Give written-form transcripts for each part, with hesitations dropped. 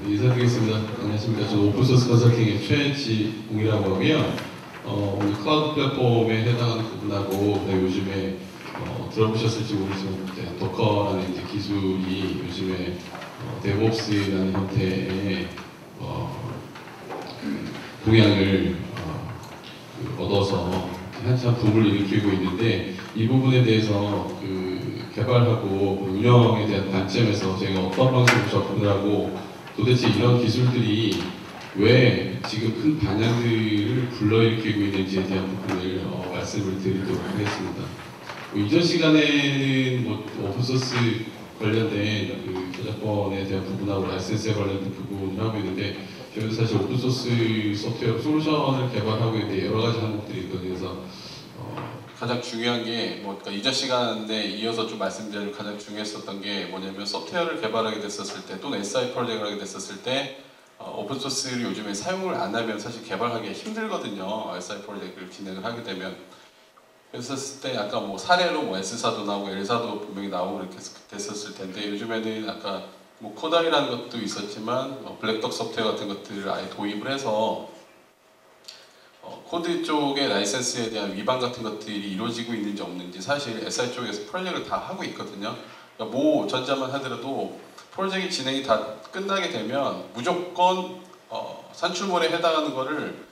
인사드리겠습니다. 안녕하십니까. 저는 오픈소스 컨설팅의 최지웅이라고 하고요. 오늘 클라우드 플랫폼에 해당하는 부분하고 요즘에 들어보셨을지 모르지만 도커라는 이제 기술이 요즘에 데브옵스라는 형태의 동향을 얻어서 한참 붐을 일으키고 있는데, 이 부분에 대해서 개발하고 운영에 대한 관점에서 저희가 어떤 방식으로 접근을 하고 도대체 이런 기술들이 왜 지금 큰 반향들을 불러일으키고 있는지에 대한 부분을 말씀을 드리도록 하겠습니다. 이전 시간에는 오픈소스 관련된 저작권에 대한 부분하고 라이센스에 관련된 부분을 하고 있는데, 저희도 사실 오픈소스 소프트웨어 솔루션을 개발하고 있는데 여러 가지 항목들이 있거든요. 그래서 가장 중요한 게 그러니까 이전 시간에 이어서 좀 말씀드리면 가장 중요했었던 게 뭐냐면, 소프트웨어를 개발하게 됐었을 때 또는 SI 프로젝트를 하게 됐었을 때 오픈소스를 요즘에 사용을 안 하면 사실 개발하기 힘들거든요. SI 프로젝트를 진행을 하게 되면. 그랬었을 때 아까 사례로 S사도 나오고 L사도 분명히 나오고 이렇게 됐었을 텐데, 요즘에는 아까 코달이라는 것도 있었지만 블랙덕 소프트웨어 같은 것들을 아예 도입을 해서 코드 쪽의 라이센스에 대한 위반 같은 것들이 이루어지고 있는지 없는지 사실 SI 쪽에서 프로젝트를 다 하고 있거든요. 그러니까 전자만 하더라도 프로젝트 진행이 다 끝나게 되면 무조건 산출물에 해당하는 거를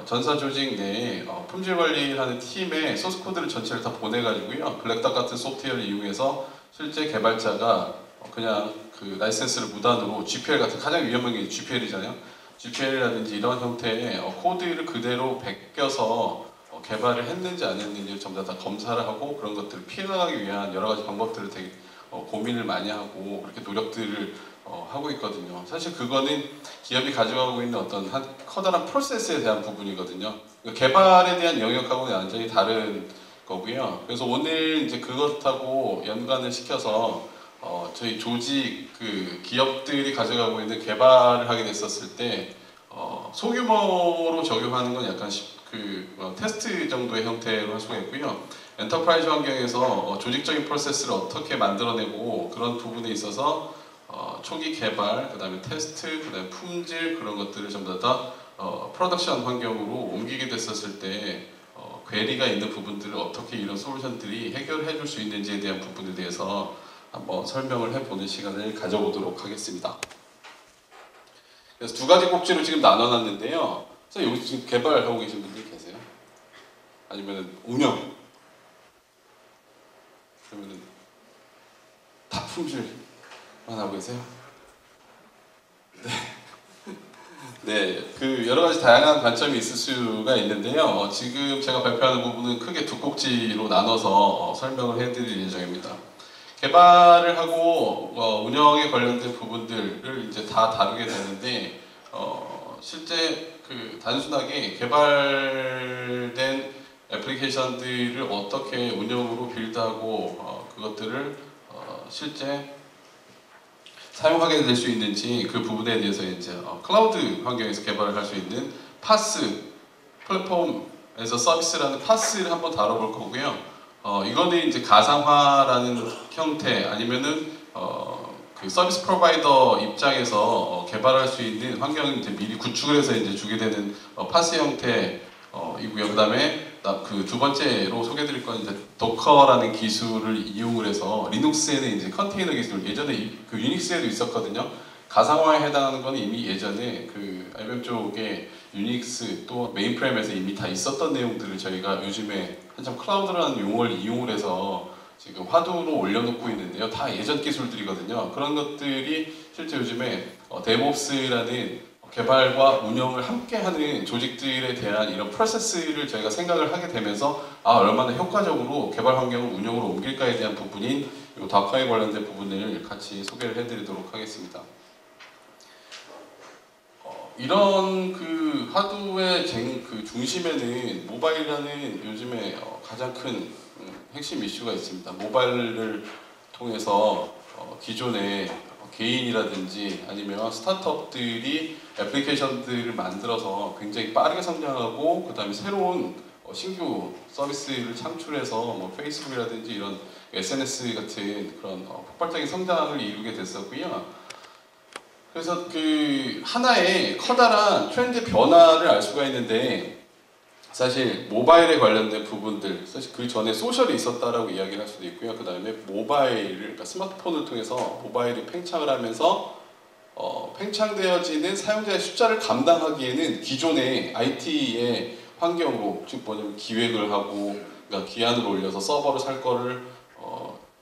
전사 조직 내에 품질 관리하는 팀에 소스 코드를 전체를 다 보내가지고요, 블랙덕 같은 소프트웨어를 이용해서 실제 개발자가 그냥 라이센스를 무단으로 GPL 같은, 가장 위험한 게 GPL이잖아요. GPL이라든지 이런 형태의 코드를 그대로 베껴서 개발을 했는지 안 했는지 전부 다 검사를 하고, 그런 것들을 피해나가기 위한 여러 가지 방법들을 되게 고민을 많이 하고 그렇게 노력들을 하고 있거든요. 사실 그거는 기업이 가져가고 있는 어떤 커다란 프로세스에 대한 부분이거든요. 그러니까 개발에 대한 영역하고는 완전히 다른 거고요. 그래서 오늘 이제 그것하고 연관을 시켜서 저희 조직 기업들이 가져가고 있는 개발을 하게 됐었을 때 소규모로 적용하는 건 약간 테스트 정도의 형태로 할 수가 있고요. 엔터프라이즈 환경에서 조직적인 프로세스를 어떻게 만들어내고 그런 부분에 있어서 초기 개발, 그 다음에 테스트, 그 다음에 품질, 그런 것들을 전부 다 프로덕션 환경으로 옮기게 됐었을 때 괴리가 있는 부분들을 어떻게 이런 솔루션들이 해결해 줄 수 있는지에 대한 부분에 대해서 한번 설명을 해보는 시간을 가져보도록 하겠습니다. 그래서 두 가지 꼭지로 지금 나눠놨는데요. 여기 지금 개발하고 계신 분들 계세요? 아니면 운영? 그러면 다 품질만 하고 계세요? 네. 네, 여러 가지 다양한 관점이 있을 수가 있는데요. 지금 제가 발표하는 부분은 크게 두 꼭지로 나눠서 설명을 해드릴 예정입니다. 개발을 하고 운영에 관련된 부분들을 이제 다 다루게 되는데, 실제 단순하게 개발된 애플리케이션들을 어떻게 운영으로 빌드하고 그것들을 실제 사용하게 될 수 있는지, 그 부분에 대해서 이제 클라우드 환경에서 개발을 할 수 있는 파스 플랫폼에서 서비스라는 파스를 한번 다뤄볼 거고요. 이거는 이제 가상화라는 형태, 아니면은 서비스 프로바이더 입장에서 개발할 수 있는 환경을 이제 미리 구축을 해서 이제 주게 되는 파스 형태이고요. 그다음에 두 번째로 소개드릴 건 이제 도커라는 기술을 이용을 해서, 리눅스에는 이제 컨테이너 기술, 예전에 유닉스에도 있었거든요. 가상화에 해당하는 건 이미 예전에 IBM 쪽에 유닉스 또 메인프레임에서 이미 다 있었던 내용들을 저희가 요즘에 한참 클라우드라는 용어를 이용을 해서 지금 화두로 올려놓고 있는데요. 다 예전 기술들이거든요. 그런 것들이 실제 요즘에 데브옵스라는 개발과 운영을 함께하는 조직들에 대한 이런 프로세스를 저희가 생각을 하게 되면서 얼마나 효과적으로 개발 환경을 운영으로 옮길까에 대한 부분인 이 다커에 관련된 부분을 같이 소개를 해드리도록 하겠습니다. 이런 하드웨어 중심에는 모바일이라는 요즘에 가장 큰 핵심 이슈가 있습니다. 모바일을 통해서 기존의 개인이라든지 아니면 스타트업들이 애플리케이션들을 만들어서 굉장히 빠르게 성장하고, 그 다음에 새로운 신규 서비스를 창출해서 뭐 페이스북이라든지 이런 SNS 같은 그런 폭발적인 성장을 이루게 됐었고요. 그래서 그 하나의 커다란 트렌드 변화를 알 수가 있는데, 사실 모바일에 관련된 부분들, 사실 그 전에 소셜이 있었다라고 이야기를 할 수도 있고요. 그 다음에 모바일을, 그러니까 스마트폰을 통해서 모바일이 팽창을 하면서 팽창되어지는 사용자의 숫자를 감당하기에는 기존의 IT의 환경으로, 즉 뭐냐면 기획을 하고, 그러니까 기한을 올려서 서버를 살 거를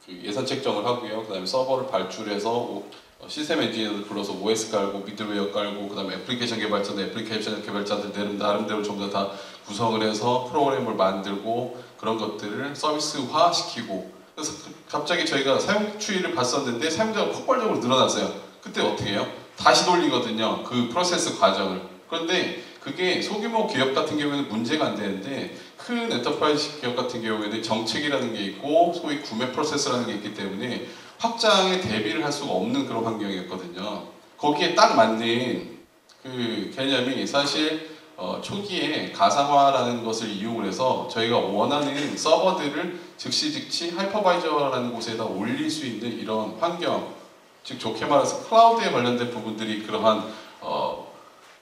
그 예산 책정을 하고요. 그 다음에 서버를 발주해서 시스템 엔지니어들 불러서 OS 깔고 미들웨어 깔고, 그 다음에 애플리케이션 개발자들 나름대로 전부 다 구성을 해서 프로그램을 만들고 그런 것들을 서비스화 시키고, 그래서 갑자기 저희가 사용 추이를 봤었는데 사용자가 폭발적으로 늘어났어요. 그때 어떻게 해요? 다시 돌리거든요, 그 프로세스 과정을. 그런데 그게 소규모 기업 같은 경우에는 문제가 안 되는데, 큰 엔터프라이즈 기업 같은 경우에는 정책이라는 게 있고 소위 구매 프로세스라는 게 있기 때문에 확장에 대비를 할 수가 없는 그런 환경이었거든요. 거기에 딱 맞는 그 개념이 사실 초기에 가상화라는 것을 이용을 해서 저희가 원하는 서버들을 즉시 하이퍼바이저라는 곳에다 올릴 수 있는 이런 환경, 즉 좋게 말해서 클라우드에 관련된 부분들이 그러한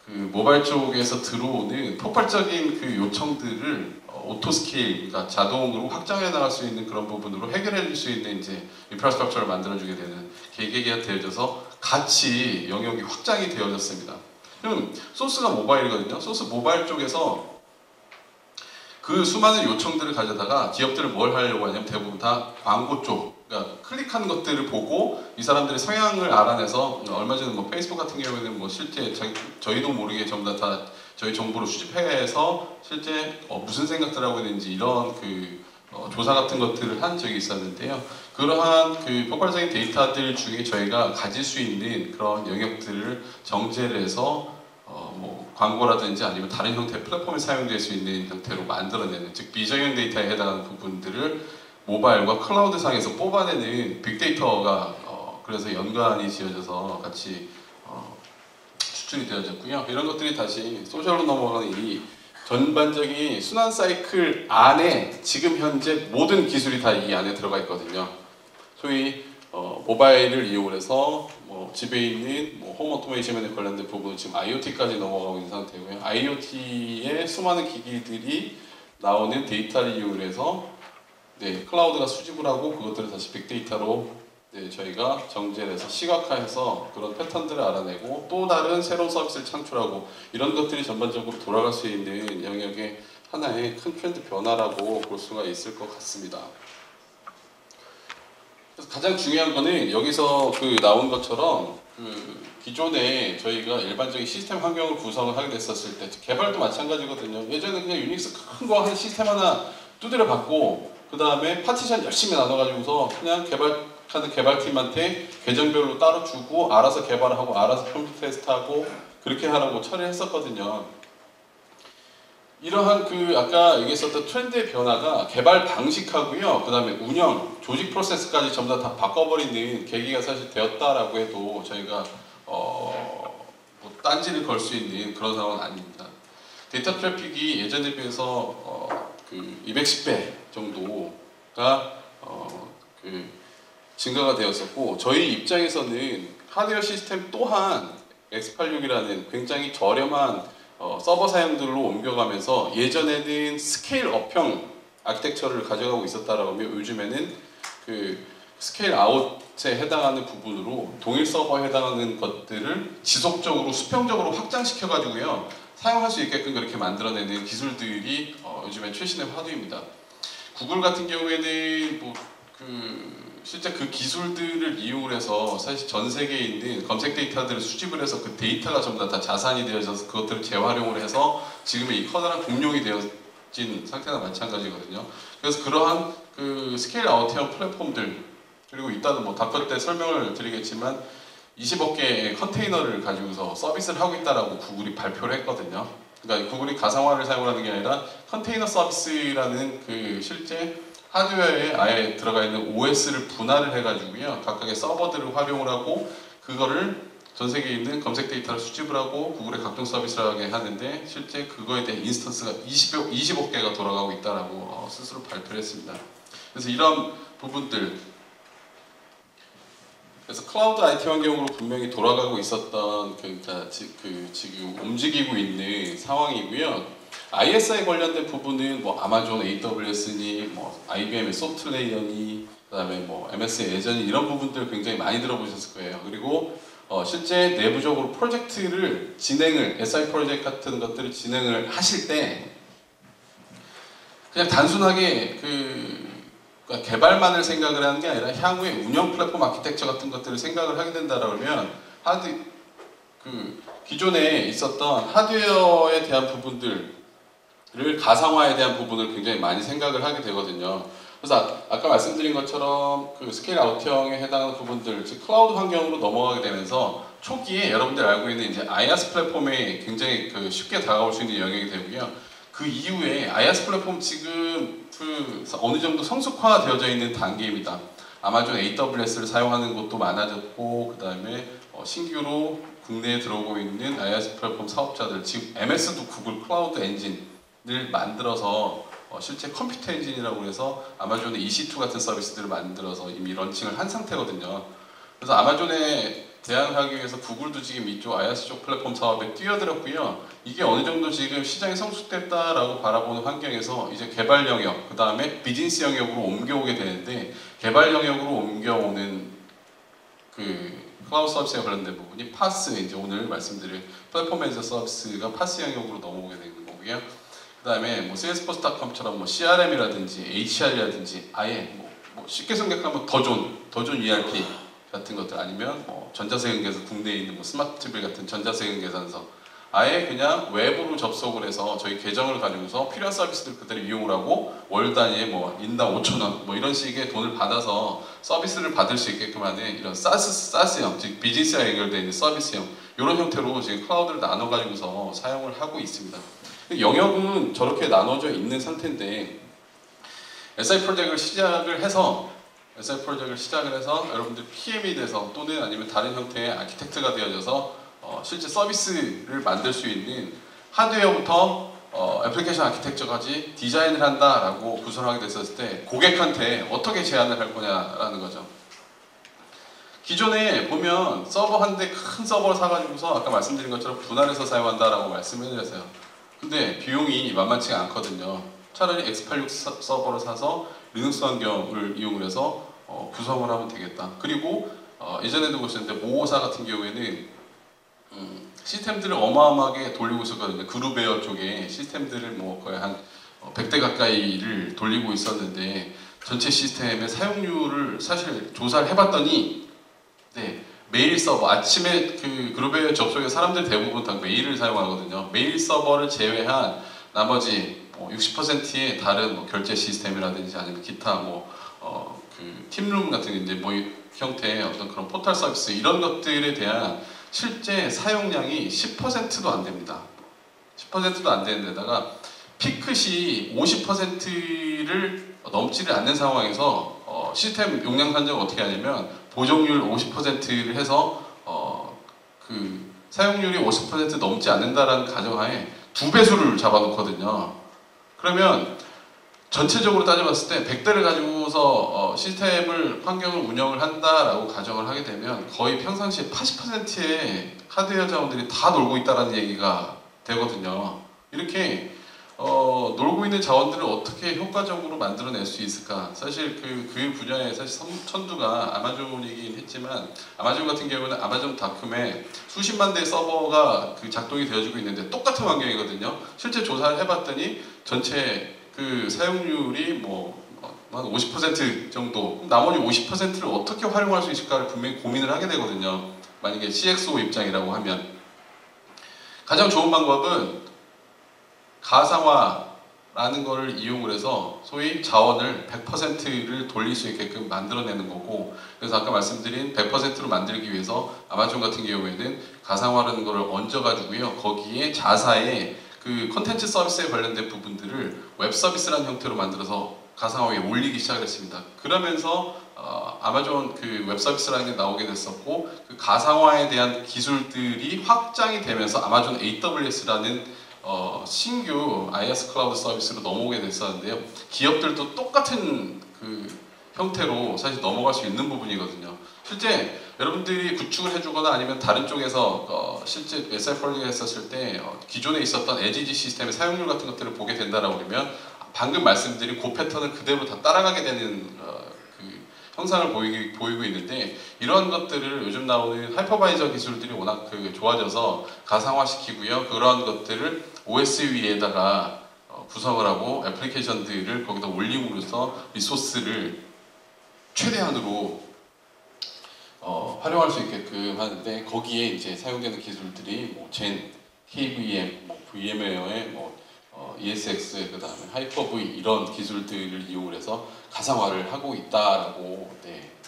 그 모바일 쪽에서 들어오는 폭발적인 그 요청들을 오토스케일, 그러니까 자동으로 확장해 나갈 수 있는 그런 부분으로 해결해 줄 수 있는 이제 인프라스트럭처를 만들어주게 되는 계기가 되어져서 같이 영역이 확장이 되어졌습니다. 그럼 소스가 모바일이거든요. 소스 모바일 쪽에서 그 수많은 요청들을 가져다가 기업들은 뭘 하려고 하냐면 대부분 다 광고 쪽, 그러니까 클릭하는 것들을 보고 이 사람들의 성향을 알아내서, 얼마 전에 뭐 페이스북 같은 경우에는 뭐 실제 저희도 모르게 전부 다 저희 정보를 수집해서 실제 무슨 생각들 하고 있는지 이런 그 조사 같은 것들을 한 적이 있었는데요. 그러한 그 폭발적인 데이터들 중에 저희가 가질 수 있는 그런 영역들을 정제를 해서 뭐 광고라든지 아니면 다른 형태의 플랫폼에 사용될 수 있는 형태로 만들어내는, 즉 비정형 데이터에 해당하는 부분들을 모바일과 클라우드 상에서 뽑아내는 빅데이터가 그래서 연관이 지어져서 같이 수출이 되어졌고요. 이런 것들이 다시 소셜로 넘어가는 이 전반적인 순환 사이클 안에 지금 현재 모든 기술이 다 이 안에 들어가 있거든요. 소위 모바일을 이용해서 뭐 집에 있는 뭐 홈 오토메이션에 관련된 부분은 지금 IoT까지 넘어가고 있는 상태고요. IoT의 수많은 기기들이 나오는 데이터를 이용해서 클라우드가 수집을 하고 그것들을 다시 빅데이터로 저희가 정제를 해서 시각화해서 그런 패턴들을 알아내고 또 다른 새로운 서비스를 창출하고, 이런 것들이 전반적으로 돌아갈 수 있는 영역의 하나의 큰 트렌드 변화라고 볼 수가 있을 것 같습니다. 그래서 가장 중요한 거는 여기서 그 나온 것처럼 그 기존에 저희가 일반적인 시스템 환경을 구성을 하게 됐었을 때, 개발도 마찬가지거든요. 예전에 그냥 유닉스 큰 거 한 시스템 하나 두드려 받고 그 다음에 파티션 열심히 나눠가지고서 그냥 개발하는 개발팀한테 계정별로 따로 주고 알아서 개발하고 알아서 컴퓨터 테스트하고 그렇게 하라고 처리했었거든요. 이러한 그 아까 얘기했었던 트렌드의 변화가 개발 방식하고요, 그 다음에 운영, 조직 프로세스까지 전부 다 바꿔버리는 계기가 사실 되었다라고 해도 저희가 뭐 딴지를 걸 수 있는 그런 상황은 아닙니다. 데이터 트래픽이 예전에 비해서 그 210배 정도가 그 증가가 되었었고, 저희 입장에서는 하드웨어 시스템 또한 X86이라는 굉장히 저렴한 서버 사양들로 옮겨가면서 예전에는 스케일업형 아키텍처를 가져가고 있었다라고 하면 요즘에는 그 스케일 아웃에 해당하는 부분으로 동일 서버에 해당하는 것들을 지속적으로 수평적으로 확장시켜가지고요 사용할 수 있게끔 그렇게 만들어내는 기술들이 요즘에 최신의 화두입니다. 구글 같은 경우에는 뭐 실제 그 기술들을 이용을 해서 사실 전 세계에 있는 검색 데이터들을 수집을 해서 그 데이터가 전부 다 자산이 되어져서 그것들을 재활용을 해서 지금의 이 커다란 공룡이 되어진 상태가 마찬가지거든요. 그래서 그러한 그 스케일 아웃형 플랫폼들, 그리고 이따는 뭐 다크 때 설명을 드리겠지만 20억 개의 컨테이너를 가지고서 서비스를 하고 있다라고 구글이 발표를 했거든요. 그러니까 구글이 가상화를 사용하는 게 아니라 컨테이너 서비스라는 그 실제 하드웨어에 아예 들어가 있는 OS를 분할을 해가지고요 각각의 서버들을 활용을 하고 그거를 전 세계에 있는 검색 데이터를 수집을 하고 구글의 각종 서비스를 하게 하는데 실제 그거에 대한 인스턴스가 20억 개가 돌아가고 있다라고 스스로 발표를 했습니다. 그래서 이런 부분들, 그래서 클라우드 IT 환경으로 분명히 돌아가고 있었던 지금 움직이고 있는 상황이고요. ISI 관련된 부분은 뭐 아마존 AWS니 뭐 IBM의 소프트레이어니 그다음에 뭐 MS 예전이 이런 부분들 굉장히 많이 들어보셨을 거예요. 그리고 실제 내부적으로 프로젝트를 진행을 SI 프로젝트 같은 것들을 진행을 하실 때 그냥 단순하게 그러니까 개발만을 생각을 하는 게 아니라 향후에 운영 플랫폼 아키텍처 같은 것들을 생각을 하게 된다 그러면 기존에 있었던 하드웨어에 대한 부분들을 가상화에 대한 부분을 굉장히 많이 생각을 하게 되거든요. 그래서 아까 말씀드린 것처럼 그 스케일 아웃형에 해당하는 부분들, 즉 클라우드 환경으로 넘어가게 되면서 초기에 여러분들 알고 있는 이제 IaaS 플랫폼에 굉장히 쉽게 다가올 수 있는 영역이 되고요. 그 이후에 IaaS 플랫폼 지금 어느 정도 성숙화되어져 있는 단계입니다. 아마존 AWS를 사용하는 곳도 많아졌고, 그 다음에 신규로 국내에 들어오고 있는 IaaS 플랫폼 사업자들, 지금 MS도 구글 클라우드 엔진을 만들어서 실제 컴퓨터 엔진이라고 해서 아마존의 EC2 같은 서비스들을 만들어서 이미 런칭을 한 상태거든요. 그래서 아마존에 대항을 하기 위해서 구글도 지금 이쪽 IaaS 쪽 플랫폼 사업에 뛰어들었고요. 이게 어느 정도 지금 시장이 성숙됐다라고 바라보는 환경에서 이제 개발 영역, 그 다음에 비즈니스 영역으로 옮겨오게 되는데, 개발 영역으로 옮겨오는 클라우드 서비스에 관련된 부분이 파스, 이제 오늘 말씀드릴 플랫폼 에이즈 서비스가 파스 영역으로 넘어오게 되는 거고요. 그 다음에 뭐 세일스포스닷컴처럼 뭐 CRM이라든지 HR이라든지 아예 뭐 쉽게 생각하면 더존 ERP 같은 것들, 아니면 뭐 전자세금계산, 국내에 있는 뭐 스마트빌 같은 전자세금계산서, 아예 그냥 외부로 접속을 해서 저희 계정을 가지고서 필요한 서비스들 그대로 이용을 하고 월 단위에 뭐 인당 5,000원 뭐 이런 식의 돈을 받아서 서비스를 받을 수 있게끔 하는 이런 사스형, 즉 비즈니스와 연결되어 있는 서비스형, 이런 형태로 지금 클라우드를 나눠 가지고서 사용을 하고 있습니다. 영역은 저렇게 나눠져 있는 상태인데, SI 프로젝트를 시작을 해서 여러분들 PM이 돼서 또는 아니면 다른 형태의 아키텍트가 되어져서 실제 서비스를 만들 수 있는 하드웨어부터 애플리케이션 아키텍처까지 디자인을 한다라고 구성하게 됐었을 때 고객한테 어떻게 제안을 할 거냐라는 거죠. 기존에 보면 서버 한 대 큰 서버를 사가지고서 아까 말씀드린 것처럼 분할해서 사용한다라고 말씀을 해드렸어요. 근데 비용이 만만치가 않거든요. 차라리 x86 서버를 사서 리눅스 환경을 이용을 해서 구성을 하면 되겠다. 그리고 예전에도 보셨는데 모호사 같은 경우에는 시스템들을 어마어마하게 돌리고 있었거든요. 그룹웨어 쪽에 시스템들을 뭐 거의 한 100대 가까이를 돌리고 있었는데, 전체 시스템의 사용률을 사실 조사를 해봤더니 메일 서버, 아침에 그룹웨어 접속에 사람들 대부분 다 메일을 사용하거든요. 메일 서버를 제외한 나머지 60%의 다른 뭐 결제 시스템이라든지 아니면 기타 팀룸 같은 이제 형태의 어떤 그런 포털 서비스, 이런 것들에 대한 실제 사용량이 10%도 안 됩니다. 10%도 안 되는 데다가 피크시 50%를 넘지를 않는 상황에서 시스템 용량 산정을 어떻게 하냐면 보정률 50%를 해서 사용률이 50% 넘지 않는다라는 가정하에 2배수를 잡아놓거든요. 그러면 전체적으로 따져봤을 때 100대를 가지고서 시스템을 환경을 운영을 한다라고 가정을 하게 되면 거의 평상시에 80%의 하드웨어 자원들이 다 놀고 있다는 얘기가 되거든요. 이렇게 놀고 있는 자원들을 어떻게 효과적으로 만들어낼 수 있을까? 사실 그 분야에 사실 선두가 아마존이긴 했지만, 아마존 같은 경우는 아마존닷컴에 수십만 대의 서버가 작동이 되어지고 있는데 똑같은 환경이거든요. 실제 조사를 해봤더니 전체 사용률이 한 50% 정도, 나머지 50%를 어떻게 활용할 수 있을까를 분명히 고민을 하게 되거든요. 만약에 CXO 입장이라고 하면 가장 좋은 방법은 가상화라는 것을 이용을 해서 소위 자원을 100%를 돌릴 수 있게끔 만들어내는 거고, 그래서 아까 말씀드린 100%로 만들기 위해서 아마존 같은 경우에는 가상화라는 것을 얹어가지고요, 거기에 자사의 콘텐츠 서비스에 관련된 부분들을 웹 서비스라는 형태로 만들어서 가상화에 올리기 시작했습니다. 그러면서 아마존 그 웹 서비스라는 게 나오게 됐었고 그 가상화에 대한 기술들이 확장이 되면서 아마존 AWS라는 신규 IaaS 클라우드 서비스로 넘어오게 됐었는데요. 기업들도 똑같은 그 형태로 사실 넘어갈 수 있는 부분이거든요. 실제 여러분들이 구축을 해주거나 아니면 다른 쪽에서 실제 SI 프로젝트 했었을 때 기존에 있었던 에지지 시스템의 사용률 같은 것들을 보게 된다라고 그러면 방금 말씀드린 그 패턴을 그대로 다 따라가게 되는 그 형상을 보이고 있는데 이런 것들을 요즘 나오는 하이퍼바이저 기술들이 워낙 좋아져서 가상화시키고요. 그런 것들을 OS 위에다가 구성을 하고 애플리케이션들을 거기다 올림으로써 리소스를 최대한으로 활용할 수 있게끔 하는데 거기에 이제 사용되는 기술들이 뭐 젠, KVM, 뭐 VMware의 뭐 ESX, 그 다음에 하이퍼V 이런 기술들을 이용을 해서 가상화를 하고 있다라고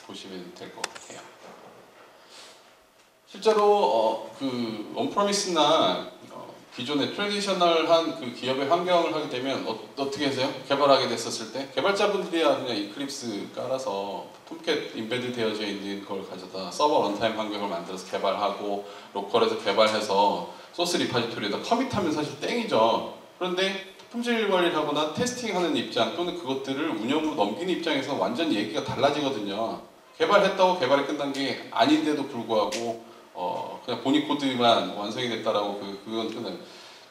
보시면 될 것 같아요. 실제로 그 온프로미스나 기존의 트래디셔널한 그 기업의 환경을 하게 되면 어떻게 하세요? 개발하게 됐었을 때 개발자분들이야 그냥 이클립스 깔아서 톰캣 임베드 되어져 있는 걸 가져다 서버 런타임 환경을 만들어서 개발하고 로컬에서 개발해서 소스 리파지토리에다 커밋하면 사실 땡이죠. 그런데 품질 관리를 하거나 테스팅하는 입장 또는 그것들을 운영으로 넘기는 입장에서 완전 얘기가 달라지거든요. 개발했다고 개발이 끝난 게 아닌데도 불구하고 그냥 본인 코드만 완성이 됐다라고 그건 끝나요.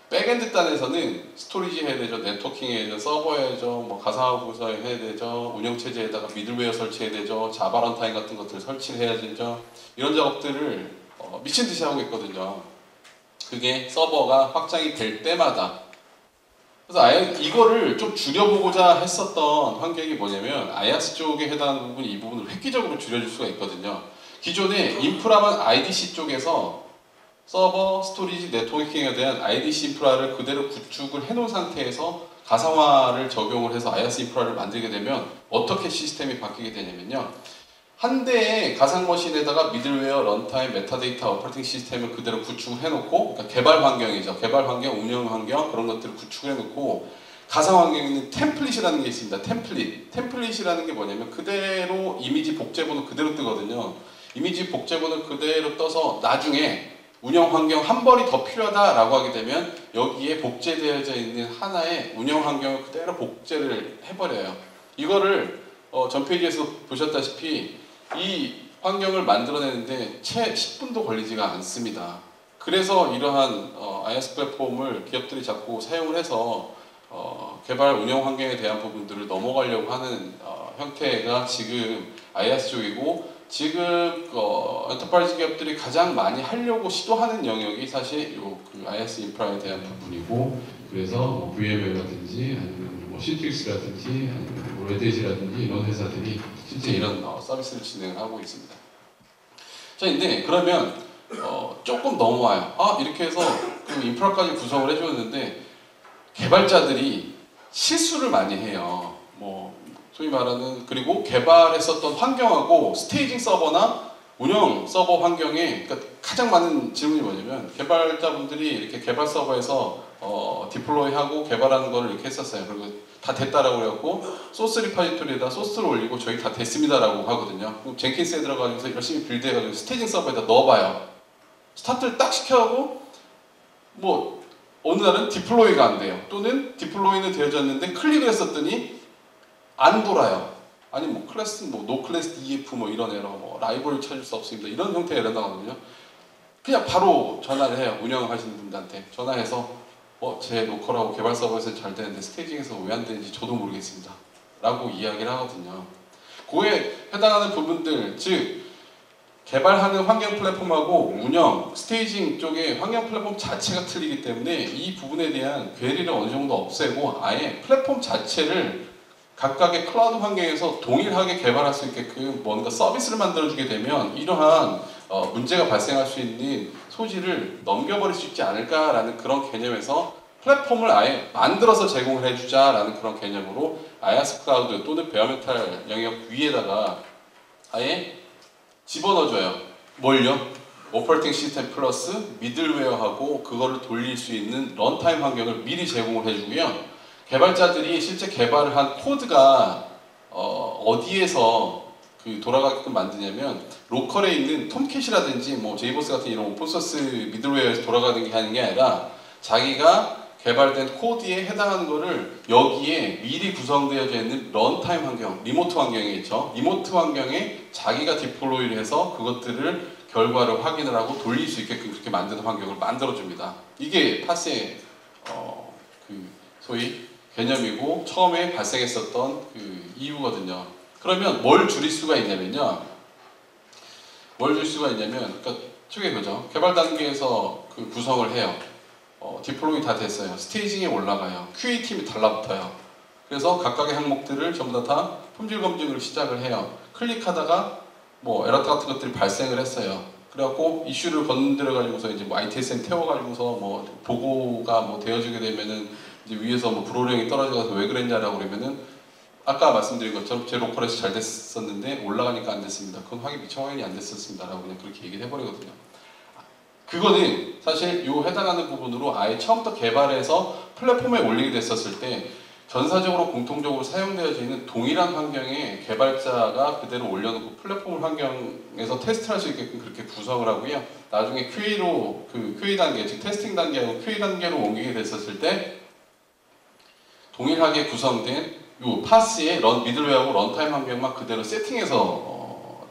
백엔드 단에서는 스토리지 해야 되죠, 네트워킹 해야 되죠, 서버 해야 되죠, 뭐 가상화 부서 해야 되죠, 운영체제에다가 미들웨어 설치해야 되죠, 자바 런타임 같은 것들 설치를 해야 되죠. 이런 작업들을 미친 듯이 하고 있거든요. 그게 서버가 확장이 될 때마다. 그래서 아예 이거를 좀 줄여보고자 했었던 환경이 뭐냐면 아이아스 쪽에 해당하는 부분이 이 부분을 획기적으로 줄여줄 수가 있거든요. 기존에 인프라만 IDC 쪽에서 서버, 스토리지, 네트워킹에 대한 IDC 인프라를 그대로 구축을 해놓은 상태에서 가상화를 적용을 해서 IaaS 인프라를 만들게 되면 어떻게 시스템이 바뀌게 되냐면요. 한 대의 가상 머신에다가 미들웨어, 런타임, 메타데이터, 오퍼레이팅 시스템을 그대로 구축을 해놓고 그러니까 개발 환경이죠. 개발 환경, 운영 환경 그런 것들을 구축을 해놓고 가상 환경에 있는 템플릿이라는 게 있습니다. 템플릿이라는 게 뭐냐면 그대로 이미지 복제본을 그대로 뜨거든요. 이미지 복제본을 그대로 떠서 나중에 운영 환경 한 벌이 더 필요하다라고 하게 되면 여기에 복제되어져 있는 하나의 운영 환경을 그대로 복제를 해버려요. 이거를 전 페이지에서 보셨다시피 이 환경을 만들어내는데 채 10분도 걸리지가 않습니다. 그래서 이러한 IaaS 플랫폼을 기업들이 자꾸 사용을 해서 개발 운영 환경에 대한 부분들을 넘어가려고 하는 형태가 지금 IaaS 쪽이고 지금 엔터프라이즈 기업들이 가장 많이 하려고 시도하는 영역이 사실 그 IaaS 인프라에 대한 부분이고 그래서 뭐 VMware라든지 아니면 뭐 시트릭스라든지 아니면 뭐 레드햇이라든지 이런 회사들이 실제 이런 서비스를 진행하고 있습니다. 자, 근데 그러면 조금 넘어와요. 이렇게 해서 그 인프라까지 구성을 해주었는데 개발자들이 실수를 많이 해요. 뭐 소위 말하는 그리고 개발했었던 환경하고 스테이징 서버나 운영 서버 환경에 그러니까 가장 많은 질문이 뭐냐면 개발자분들이 이렇게 개발 서버에서 디플로이하고 개발하는 거를 이렇게 했었어요. 그리고 다 됐다라고 그래갖고 소스 리파지토리에다 소스를 올리고 저희 다 됐습니다라고 하거든요. 그럼 젠킨스에 들어가면서 열심히 빌드해가지고 스테이징 서버에다 넣어봐요. 스타트를 딱 시켜하고 뭐 어느 날은 디플로이가 안 돼요. 또는 디플로이는 되어졌는데 클릭을 했었더니 안 돌아요. 아니 뭐 클래스 뭐 노 클래스 EF 뭐 이런 에러 뭐 라이브러리 찾을 수 없습니다. 이런 형태의 에러 나거든요. 그냥 바로 전화를 해요. 운영하시는 분들한테 전화해서 제 로컬하고 개발 서버에서 잘 되는데 스테이징에서 왜 안 되는지 저도 모르겠습니다. 라고 이야기를 하거든요. 그에 해당하는 부분들 즉 개발하는 환경 플랫폼하고 운영, 스테이징 쪽의 환경 플랫폼 자체가 틀리기 때문에 이 부분에 대한 괴리를 어느 정도 없애고 아예 플랫폼 자체를 각각의 클라우드 환경에서 동일하게 개발할 수 있게끔 뭔가 서비스를 만들어주게 되면 이러한 문제가 발생할 수 있는 소지를 넘겨버릴 수 있지 않을까라는 그런 개념에서 플랫폼을 아예 만들어서 제공을 해주자라는 그런 개념으로 IaaS 클라우드 또는 베어메탈 영역 위에다가 아예 집어넣어줘요. 뭘요? 오퍼레이팅 시스템 플러스 미들웨어하고 그거를 돌릴 수 있는 런타임 환경을 미리 제공을 해주고요. 개발자들이 실제 개발을 한 코드가 어디에서 그 돌아가게끔 만드냐면 로컬에 있는 톰캣이라든지 뭐 제이버스 같은 이런 오픈소스 미들웨어에서 돌아가는 게 하는 게 아니라 자기가 개발된 코드에 해당하는 거를 여기에 미리 구성되어져 있는 런타임 환경, 리모트 환경이 있죠. 리모트 환경에 자기가 디플로이를 해서 그것들을 결과를 확인을 하고 돌릴 수 있게끔 그렇게 만드는 환경을 만들어줍니다. 이게 파스의 그 소위 개념이고 처음에 발생했었던 그 이유거든요. 그러면 뭘 줄일 수가 있냐면요. 뭘 줄 수가 있냐면, 그러니까 초기 그죠. 개발 단계에서 그 구성을 해요. 디플로이 다 됐어요. 스테이징에 올라가요. QA 팀이 달라붙어요. 그래서 각각의 항목들을 전부 다 품질 검증을 시작을 해요. 클릭하다가 뭐 에러 같은 것들이 발생을 했어요. 그래갖고 이슈를 건드려가지고서 이제 뭐 ITSM 태워가지고서 뭐 보고가 뭐 되어지게 되면은 이제 위에서 뭐 불호령이 떨어져서 왜 그랬냐라고 그러면은 아까 말씀드린 것처럼 제 로컬에서 잘 됐었는데 올라가니까 안 됐습니다. 그건 미처 확인이 안 됐었습니다라고 그냥 그렇게 얘기를 해버리거든요. 그거는 사실 요 해당하는 부분으로 아예 처음부터 개발해서 플랫폼에 올리게 됐었을 때 전사적으로 공통적으로 사용되어져 있는 동일한 환경에 개발자가 그대로 올려놓고 플랫폼 환경에서 테스트할 수 있게끔 그렇게 구성을 하고요. 나중에 QA로 그 QA 단계, 즉 테스팅 단계하고 QA 단계로 옮기게 됐었을 때 동일하게 구성된 요 파스의 미들웨어하고 런타임 환경만 그대로 세팅해서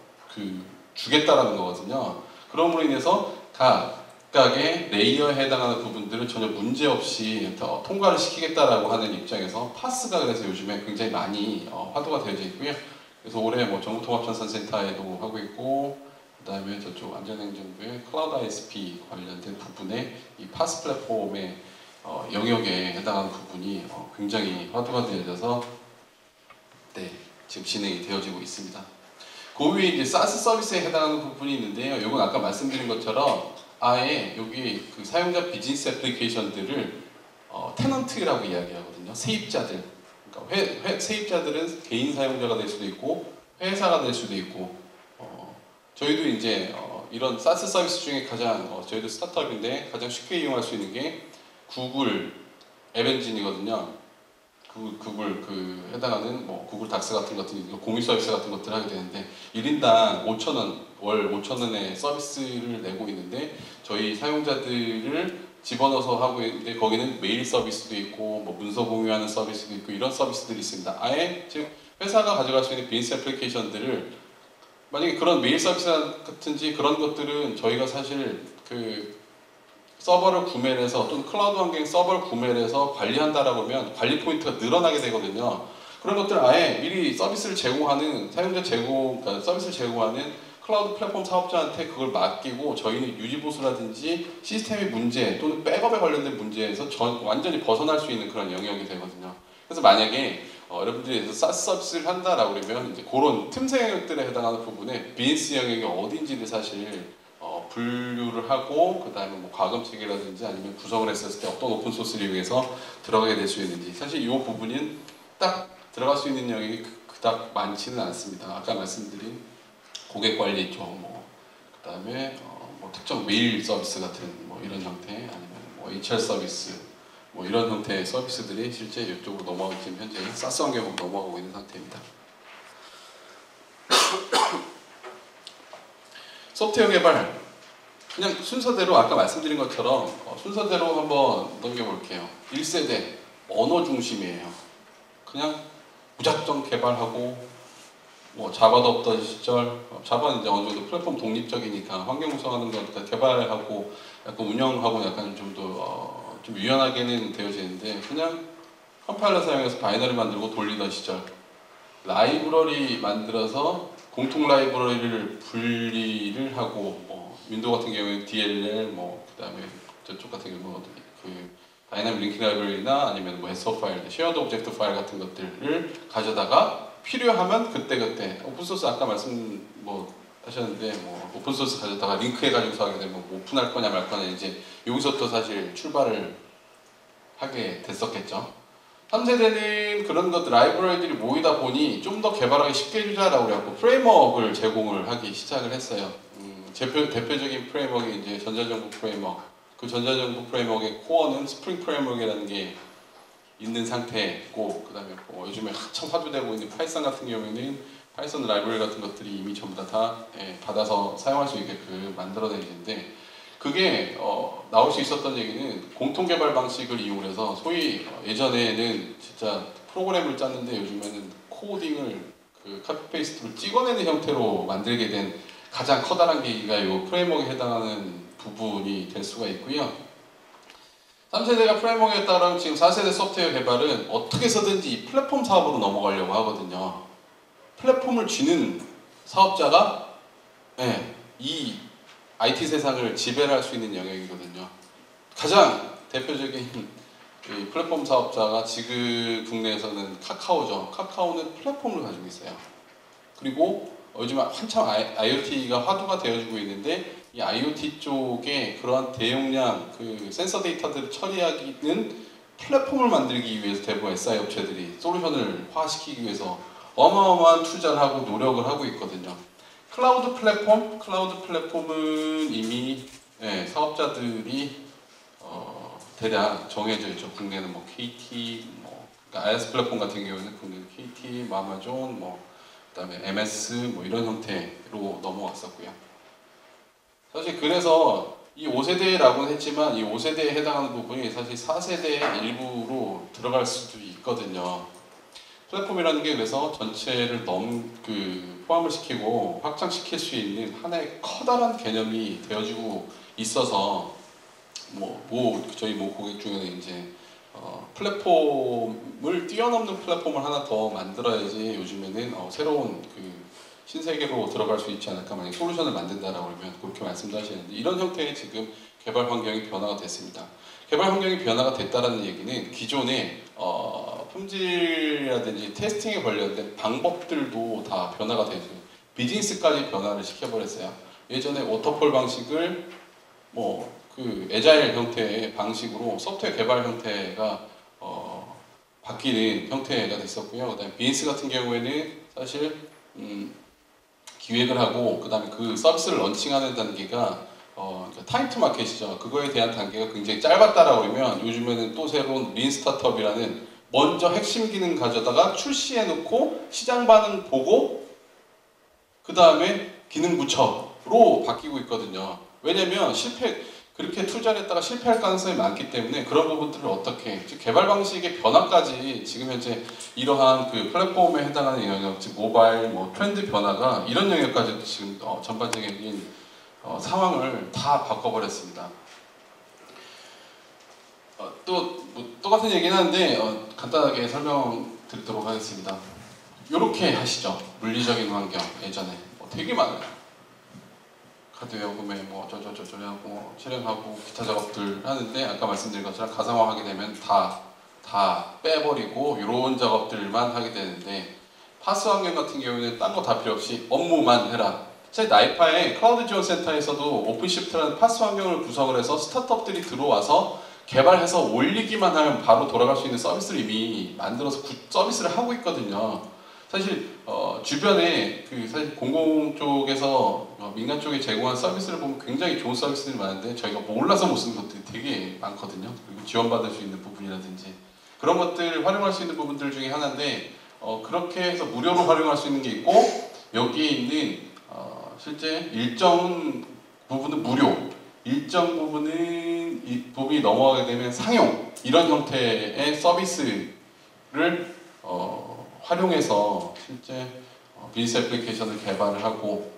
주겠다라는 거거든요. 그럼으로 인해서 각각의 레이어에 해당하는 부분들을 전혀 문제없이 통과를 시키겠다라고 하는 입장에서 파스가 그래서 요즘에 굉장히 많이 화두가 되어져 있고요. 그래서 올해 뭐 정부통합전산센터에도 하고 있고, 그 다음에 저쪽 안전행정부의 클라우드 ISP 관련된 부분에 이 파스 플랫폼의 영역에 해당하는 부분이 굉장히 화두가 되어져서 네, 지금 진행이 되어지고 있습니다. 그 위에 이제 사스 서비스에 해당하는 부분이 있는데요. 이건 아까 말씀드린 것처럼 아예 여기 그 사용자 비즈니스 애플리케이션들을 테넌트라고 이야기하거든요. 세입자들. 그러니까 세입자들은 개인 사용자가 될 수도 있고 회사가 될 수도 있고 저희도 이제 이런 사스 서비스 중에 가장 저희도 스타트업인데 가장 쉽게 이용할 수 있는 게 구글 앱 엔진이거든요. 구글 해당하는 뭐 구글 닥스 같은 것들 공유 서비스 같은 것들을 하게 되는데 1인당 5,000원 월 5,000원의 서비스를 내고 있는데 저희 사용자들을 집어넣어서 하고 있는데 거기는 메일 서비스도 있고 뭐 문서 공유하는 서비스도 있고 이런 서비스들이 있습니다. 아예 즉 회사가 가져갈 수 있는 비즈니스 애플리케이션들을 만약에 그런 메일 서비스 같은지 그런 것들은 저희가 사실 서버를 구매를 해서 또는 클라우드 환경 서버를 구매를 해서 관리한다라고 하면 관리 포인트가 늘어나게 되거든요. 그런 것들 아예 미리 서비스를 제공하는 그러니까 서비스를 제공하는 클라우드 플랫폼 사업자한테 그걸 맡기고 저희는 유지보수라든지 시스템의 문제 또는 백업에 관련된 문제에서 완전히 벗어날 수 있는 그런 영역이 되거든요. 그래서 만약에 여러분들이 사스 서비스를 한다라고 그러면 이제 그런 틈새 영역들에 해당하는 부분에 비즈니스 영역이 어딘지를 사실 분류를 하고 그 다음에 뭐 과금책이라든지 아니면 구성을 했었을 때 어떤 오픈소스를 이용해서 들어가게 될 수 있는지 사실 이 부분은 딱 들어갈 수 있는 영역이 그닥 많지는 않습니다. 아까 말씀드린 고객관리 쪽, 그 다음에 뭐 특정 메일 서비스 같은 뭐 이런 형태 아니면 뭐 HR 서비스 뭐 이런 형태의 서비스들이 실제 이쪽으로 넘어가고 지금 현재 사스 환경으로 넘어가고 있는 상태입니다. 소프트웨어 개발 그냥 순서대로 아까 말씀드린 것처럼 순서대로 한번 넘겨볼게요. 1세대 언어 중심이에요. 그냥 무작정 개발하고 뭐 자바도 없던 시절 자바는 이제 어느 정도 플랫폼 독립적이니까 환경 구성하는 거 개발하고 약간 운영하고 약간 좀 더 좀 유연하게는 되어지는데 그냥 컴파일러 사용해서 바이너리 만들고 돌리던 시절 라이브러리 만들어서 공통 라이브러리를 분리를 하고 윈도우 같은 경우에 DLL 그다음에 저쪽 같은 경우는 다이나믹 링킹 라이브러리나 아니면 SO 파일, 쉐어드 오브젝트 파일 같은 것들을 가져다가 필요하면 그때 오픈소스 아까 말씀 하셨는데 오픈소스 가져다가 링크해가지고 하게 되면 오픈할 거냐 말 거냐 이제 여기서부터 사실 출발을 하게 됐었겠죠. 3세대는 그런 것들 라이브러리들이 모이다 보니 좀 더 개발하기 쉽게 해주자라고 그래갖고 프레임워크를 제공을 하기 시작을 했어요. 대표적인 프레임워크가 이제 전자정부 프레임워크. 그 전자정부 프레임워크의 코어는 스프링 프레임워크라는 게 있는 상태고, 그 다음에 요즘에 한참 화두되고 있는 파이썬 같은 경우에는 파이썬 라이브러리 같은 것들이 이미 전부 다 받아서 사용할 수 있게끔 만들어내야 되는데 그게 나올 수 있었던 얘기는 공통 개발 방식을 이용해서 소위 예전에는 진짜 프로그램을 짰는데 요즘에는 코딩을 그 카피 페이스트로 찍어내는 형태로 만들게 된 가장 커다란 계기가 이 프레임워크에 해당하는 부분이 될 수가 있고요. 3세대가 프레임워크에 따르면 지금 4세대 소프트웨어 개발은 어떻게 해서든지 이 플랫폼 사업으로 넘어가려고 하거든요. 플랫폼을 쥐는 사업자가 이 IT 세상을 지배할 수 있는 영역이거든요. 가장 대표적인 플랫폼 사업자가 지금 국내에서는 카카오죠. 카카오는 플랫폼을 가지고 있어요. 그리고 요즘 한참 IoT가 화두가 되어지고 있는데 이 IoT 쪽에 그러한 대용량 그 센서 데이터들을 처리하기는 플랫폼을 만들기 위해서 대부분 SI 업체들이 솔루션을 화시키기 위해서 어마어마한 투자를 하고 노력을 하고 있거든요. 클라우드 플랫폼은 이미 사업자들이 대략 정해져 있죠. 국내는 뭐 KT, 그러니까 IaaS 플랫폼 같은 경우에는 국내는 KT, 아마존, 그다음에 MS 이런 형태로 넘어왔었고요. 사실 그래서 이 5세대라고는 했지만 이 5세대에 해당하는 부분이 사실 4세대의 일부로 들어갈 수도 있거든요. 플랫폼이라는 게 그래서 전체를 포함을 시키고 확장시킬 수 있는 하나의 커다란 개념이 되어지고 있어서 저희 고객 중에는 이제 플랫폼을 뛰어넘는 플랫폼을 하나 더 만들어야지 요즘에는 새로운 신세계로 들어갈 수 있지 않을까, 만약 솔루션을 만든다라고 하면 그렇게 말씀도 하시는데 이런 형태의 지금 개발 환경이 변화가 됐습니다. 개발 환경이 변화가 됐다는 얘기는 기존의 품질이라든지 테스팅에 관련된 방법들도 다 변화가 되죠. 비즈니스까지 변화를 시켜버렸어요. 예전에 워터폴 방식을 애자일 형태의 방식으로 소프트웨어 개발 형태가 바뀌는 형태가 됐었고요. 그다음에 비즈니스 같은 경우에는 사실 기획을 하고 그다음에 그 서비스를 런칭하는 단계가 타임 투 마켓이죠. 그거에 대한 단계가 굉장히 짧았다라고 하면 요즘에는 또 새로운 린 스타트업이라는 먼저 핵심 기능 가져다가 출시해 놓고 시장 반응 보고 그 다음에 기능 부처로 바뀌고 있거든요. 왜냐면 그렇게 투자를 했다가 실패할 가능성이 많기 때문에 그런 부분들을 어떻게, 즉 개발 방식의 변화까지 지금 현재 이러한 그 플랫폼에 해당하는 영역, 즉 모바일, 트렌드 변화가 이런 영역까지도 지금 전반적인 상황을 다 바꿔버렸습니다. 똑같은 얘기는 한데 간단하게 설명드리도록 하겠습니다. 이렇게 하시죠. 물리적인 환경 예전에 되게 많아요. 카드웨어 구매 어쩌고저쩌고 실행하고 기타 작업들 하는데 아까 말씀드린 것처럼 가상화하게 되면 다 빼버리고 이런 작업들만 하게 되는데 파스 환경 같은 경우에는 딴 거 다 필요 없이 업무만 해라. 제 나이파의 클라우드 지원 센터에서도 오픈시프트라는 파스 환경을 구성을 해서 스타트업들이 들어와서 개발해서 올리기만 하면 바로 돌아갈 수 있는 서비스를 이미 만들어서 서비스를 하고 있거든요. 사실 주변에 사실 공공 쪽에서 민간 쪽에 제공한 서비스를 보면 굉장히 좋은 서비스들이 많은데 저희가 몰라서 못 쓰는 것들이 되게 많거든요. 그리고 지원받을 수 있는 부분이라든지 그런 것들을 활용할 수 있는 부분들 중에 하나인데 그렇게 해서 무료로 활용할 수 있는 게 있고 여기에 있는 실제 일정 부분은 무료, 일정 부분이 넘어가게 되면 상용 이런 형태의 서비스를 활용해서 실제 비즈니스 애플리케이션을 개발을 하고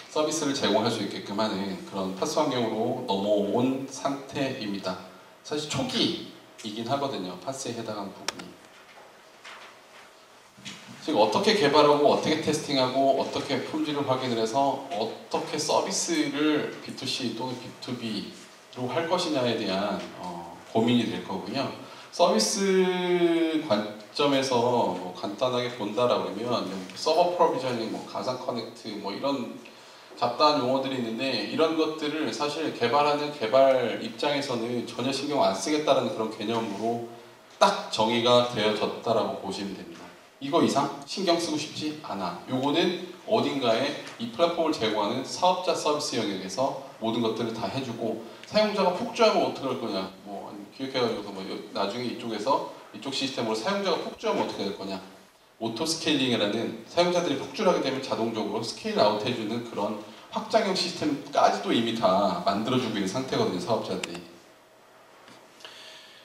서비스를 제공할 수 있게끔 하는 그런 파스 환경으로 넘어온 상태입니다. 사실 초기이긴 하거든요. 파스에 해당하는 부분이. 즉 어떻게 개발하고 어떻게 테스팅하고 어떻게 품질을 확인을 해서 어떻게 서비스를 B2C 또는 B2B로 할 것이냐에 대한 고민이 될 거고요. 서비스 관점에서 간단하게 본다라고 하면 서버 프로비저닝, 가상 커넥트 이런 잡다한 용어들이 있는데 이런 것들을 사실 개발하는 개발 입장에서는 전혀 신경 안 쓰겠다는 그런 개념으로 딱 정의가 되어졌다라고 보시면 됩니다. 이거 이상 신경 쓰고 싶지 않아. 요거는 어딘가에 이 플랫폼을 제공하는 사업자 서비스 영역에서 모든 것들을 다 해주고 사용자가 폭주하면 어떻게 할 거냐, 기획해가지고서 나중에 이쪽 시스템으로 사용자가 폭주하면 어떻게 될 거냐, 오토 스케일링이라는 사용자들이 폭주하게 되면 자동적으로 스케일 아웃 해주는 그런 확장형 시스템까지도 이미 다 만들어주고 있는 상태거든요, 사업자들이.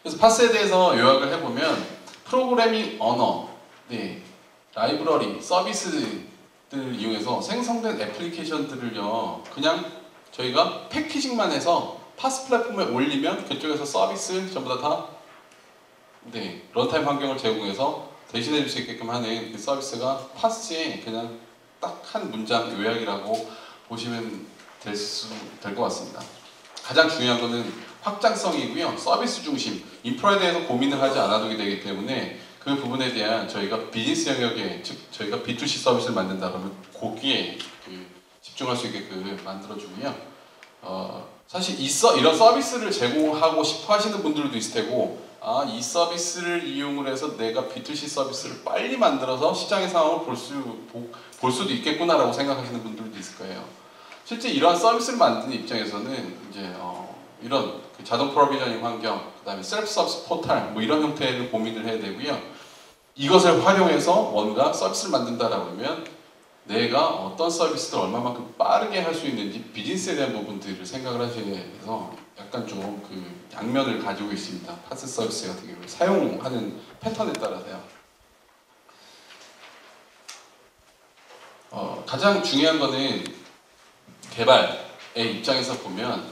그래서 파스에 대해서 요약을 해보면 프로그래밍 언어, 네, 라이브러리, 서비스들을 이용해서 생성된 애플리케이션들을요 그냥 저희가 패키징만 해서 파스 플랫폼에 올리면 그쪽에서 서비스 전부 다 네, 런타임 환경을 제공해서 대신해 줄 수 있게끔 하는 그 서비스가 파스의 그냥 딱 한 문장 요약이라고 보시면 될 것 같습니다. 가장 중요한 거는 확장성이고요. 서비스 중심, 인프라에 대해서 고민을 하지 않아도 되기 때문에 그 부분에 대한 저희가 비즈니스 영역에, 즉 저희가 B2C 서비스를 만든다 그러면 거기에 집중할 수 있게끔 만들어주고요. 사실 이런 서비스를 제공하고 싶어 하시는 분들도 있을 테고, 이 서비스를 이용을 해서 내가 B2C 서비스를 빨리 만들어서 시장의 상황을 볼 수도 있겠구나라고 생각하시는 분들도 있을 거예요. 실제 이러한 서비스를 만드는 입장에서는 이제 이런 자동 프로비저닝 환경, 그 다음에 셀프 서비스 포탈 뭐 이런 형태를 고민을 해야 되고요. 이것을 활용해서 뭔가 서비스를 만든다라고 하면 내가 어떤 서비스를 얼마만큼 빠르게 할 수 있는지 비즈니스에 대한 부분들을 생각을 하셔야 해서 약간 좀 양면을 가지고 있습니다. 파스 서비스 같은 경우에 사용하는 패턴에 따라서요. 가장 중요한 거는 개발의 입장에서 보면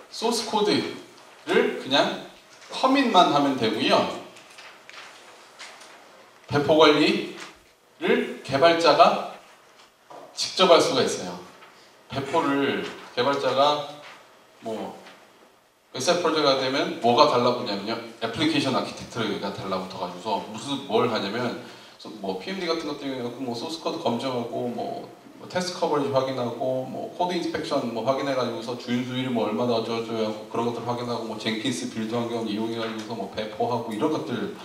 소스 코드를 그냥 커밋만 하면 되고요. 배포 관리를 개발자가 직접 할 수가 있어요. 배포를 개발자가 엑셀 프로젝트가 되면 뭐가 달라붙냐면요. 애플리케이션 아키텍처가 달라붙어가지고서 뭘 하냐면 PMD 같은 것 때문에 소스 코드 검증하고 테스트 커버리지 확인하고 코드 인스펙션 확인해가지고서 주인수율이 얼마나 어쩌고저쩌고 그런 것들 확인하고 젠킨스 빌드 환경 이용해가지고서 배포하고 이런 것들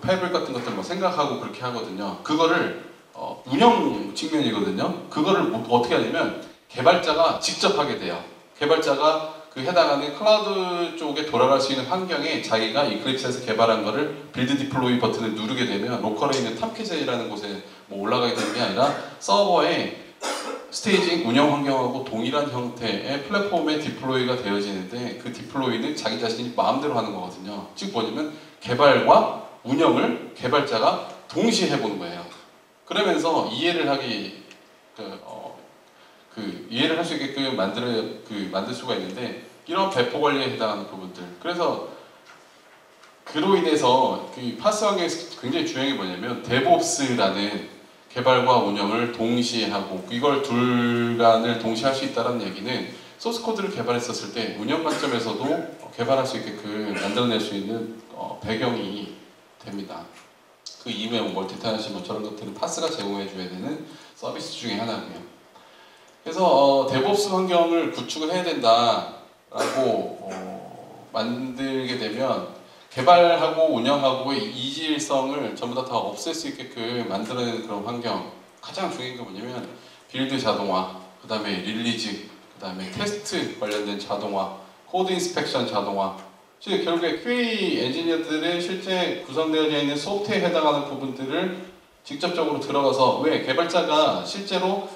패블 같은 것들 생각하고 그렇게 하거든요. 그거를 운영 측면이거든요. 그거를 어떻게 하냐면 개발자가 직접 하게 돼요. 개발자가 그 해당하는 클라우드 쪽에 돌아갈 수 있는 환경에 자기가 이클립스에서 개발한 거를 빌드 디플로이 버튼을 누르게 되면 로컬에 있는 탐키제이라는 곳에 올라가게 되는 게 아니라 서버에 스테이징 운영 환경하고 동일한 형태의 플랫폼에 디플로이가 되어지는데 그 디플로이는 자기 자신이 마음대로 하는 거거든요. 즉 뭐냐면 개발과 운영을 개발자가 동시에 해보는 거예요. 그러면서 이해를 할 수 있게끔 만들 수가 있는데 이런 배포 관리에 해당하는 부분들. 그래서 그로 인해서 파스 환경에서 굉장히 중요한 게 뭐냐면 데브옵스라는 개발과 운영을 동시에 하고 이걸 둘간을 동시에 할 수 있다는 얘기는 소스 코드를 개발했었을 때 운영 관점에서도 개발할 수 있게끔 만들어낼 수 있는 배경이 됩니다. 그 이후에 멀티타스킹 저런 것들은 파스가 제공해줘야 되는 서비스 중에 하나고요. 그래서 데브옵스 환경을 구축을 해야 된다라고 만들게 되면 개발하고 운영하고의 이질성을 전부 다 없앨 수 있게끔 만들어내는 그런 환경. 가장 중요한 게 뭐냐면 빌드 자동화, 그 다음에 릴리즈, 그 다음에 테스트 관련된 자동화, 코드 인스펙션 자동화. 결국에 QA 엔지니어들의 실제 구성되어 있는 소프트웨어에 해당하는 부분들을 직접적으로 들어가서 왜 개발자가 실제로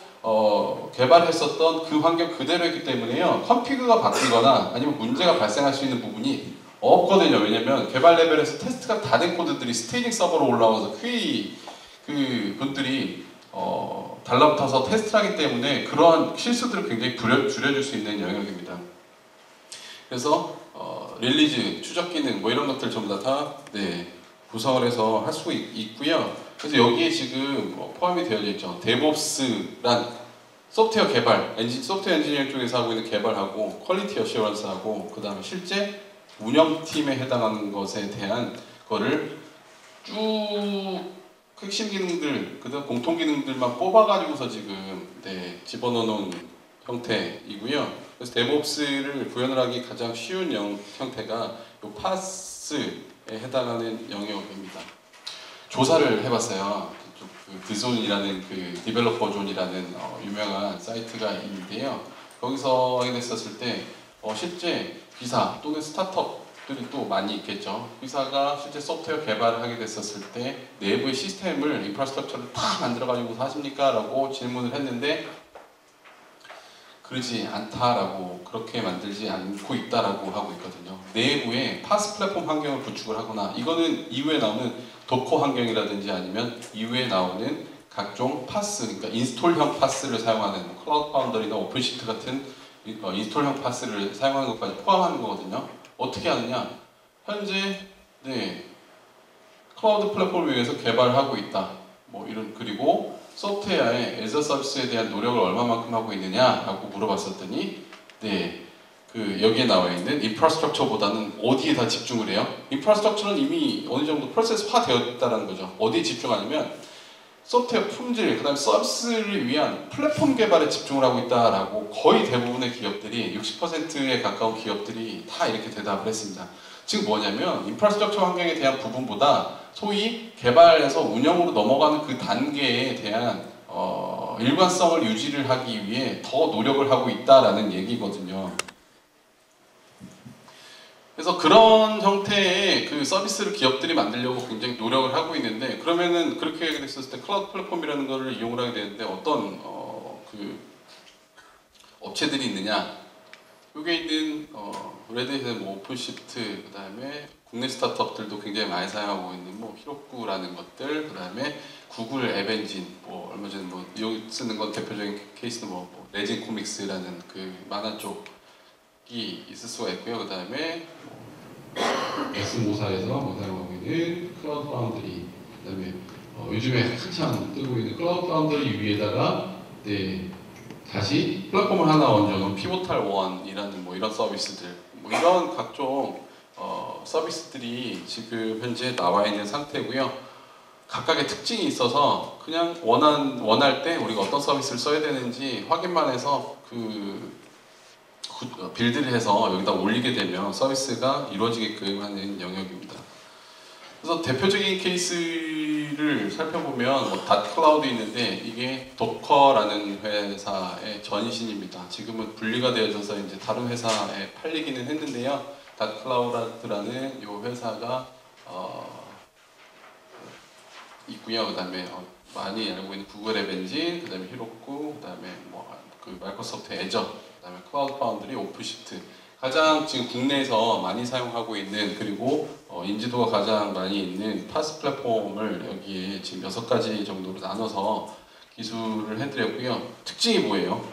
개발했었던 그 환경 그대로이기 때문에요. 컨피그가 바뀌거나 아니면 문제가 발생할 수 있는 부분이 없거든요. 왜냐면 개발 레벨에서 테스트가 다 된 코드들이 스테이징 서버로 올라와서 QA 분들이 달라붙어서 테스트를 하기 때문에 그러한 실수들을 굉장히 줄여줄 수 있는 영역입니다. 그래서 릴리즈, 추적 기능 이런 것들 전부 다 구성을 해서 할 수 있고요. 그래서 여기에 지금 포함이 되어져 있죠. 데브옵스란 소프트웨어 개발, 소프트웨어 엔지니어링 쪽에서 하고 있는 개발하고 퀄리티 어시어런스하고 그 다음에 실제 운영팀에 해당하는 것에 대한 거를 쭉 핵심 기능들, 그 다음 공통 기능들만 뽑아가지고서 지금 집어넣어 놓은 형태이고요. 그래서 데브옵스를 구현을 하기 가장 쉬운 형태가 이 파스에 해당하는 영역입니다. 조사를 해봤어요. 드존이라는 디벨로퍼 존이라는 유명한 사이트가 있는데요. 거기서 확인했었을 때 실제 기사 또는 스타트업 또 많이 있겠죠. 회사가 실제 소프트웨어 개발을 하게 됐었을 때 내부의 시스템을, 인프라스트럭처를 다 만들어가지고 하십니까? 라고 질문을 했는데 그러지 않다라고, 그렇게 만들지 않고 있다라고 하고 있거든요. 내부에 파스 플랫폼 환경을 구축을 하거나, 이거는 이후에 나오는 도커 환경이라든지 아니면 이후에 나오는 각종 파스, 그러니까 인스톨형 파스를 사용하는 클라우드 파운더리나 오픈시프트 같은 인스톨형 파스를 사용하는 것까지 포함하는 거거든요. 어떻게 하느냐? 현재 클라우드 플랫폼을 위해서 개발하고 있다. 뭐 이런, 그리고 소프트웨어의 애저 서비스에 대한 노력을 얼마만큼 하고 있느냐라고 물어봤었더니 여기에 나와 있는 인프라스트럭처보다는 어디에 다 집중을 해요? 인프라스트럭처는 이미 어느 정도 프로세스화 되었다는 거죠. 어디에 집중하냐면 소프트웨어 품질, 그 다음에 서비스를 위한 플랫폼 개발에 집중을 하고 있다라고 거의 대부분의 기업들이, 60%에 가까운 기업들이 다 이렇게 대답을 했습니다. 즉 뭐냐면 인프라스트럭처 환경에 대한 부분보다 소위 개발에서 운영으로 넘어가는 그 단계에 대한 일관성을 유지를 하기 위해 더 노력을 하고 있다라는 얘기거든요. 그래서 그런 형태의 그 서비스를 기업들이 만들려고 굉장히 노력을 하고 있는데, 그러면은 그렇게 됐을 때 클라우드 플랫폼이라는 것을 이용을 하게 되는데 어떤 그 업체들이 있느냐? 여기에 있는 레드햇의 뭐 오픈시프트, 그 다음에 국내 스타트업들도 굉장히 많이 사용하고 있는 뭐 히로쿠라는 것들, 그 다음에 구글 앱엔진, 뭐 얼마 전에 뭐 여기 쓰는 건 대표적인 케이스는 뭐 레진 코믹스라는 그 만화 쪽이 있을 수가 있고요. 그 다음에 X모사에서 뭐 사용하고 있는 클라우드 파운드리, 그 다음에 요즘에 한참 뜨고 있는 클라우드 파운드리 위에다가 다시 플랫폼을 하나 얹어놓은 피보탈 원이라는 뭐 이런 서비스들, 뭐 이런 각종 서비스들이 지금 현재 나와 있는 상태고요. 각각의 특징이 있어서 그냥 원할 때 우리가 어떤 서비스를 써야 되는지 확인만 해서 빌드를 해서 여기다 올리게 되면 서비스가 이루어지게끔 하는 영역입니다. 그래서 대표적인 케이스를 살펴보면 뭐 닷클라우드 있는데, 이게 도커라는 회사의 전신입니다. 지금은 분리가 되어져서 이제 다른 회사에 팔리기는 했는데요. 닷클라우드라는 이 회사가 있고요. 그 다음에 많이 알고 있는 구글 앱 엔진, 그 다음에 히로쿠, 그 다음에 뭐 그 마이크로소프트 애저, 그 다음에 클라우드 파운드리, 오픈시프트, 가장 지금 국내에서 많이 사용하고 있는, 그리고 인지도가 가장 많이 있는 파스 플랫폼을 여기에 지금 6가지 정도로 나눠서 기술을 해드렸고요. 특징이 뭐예요?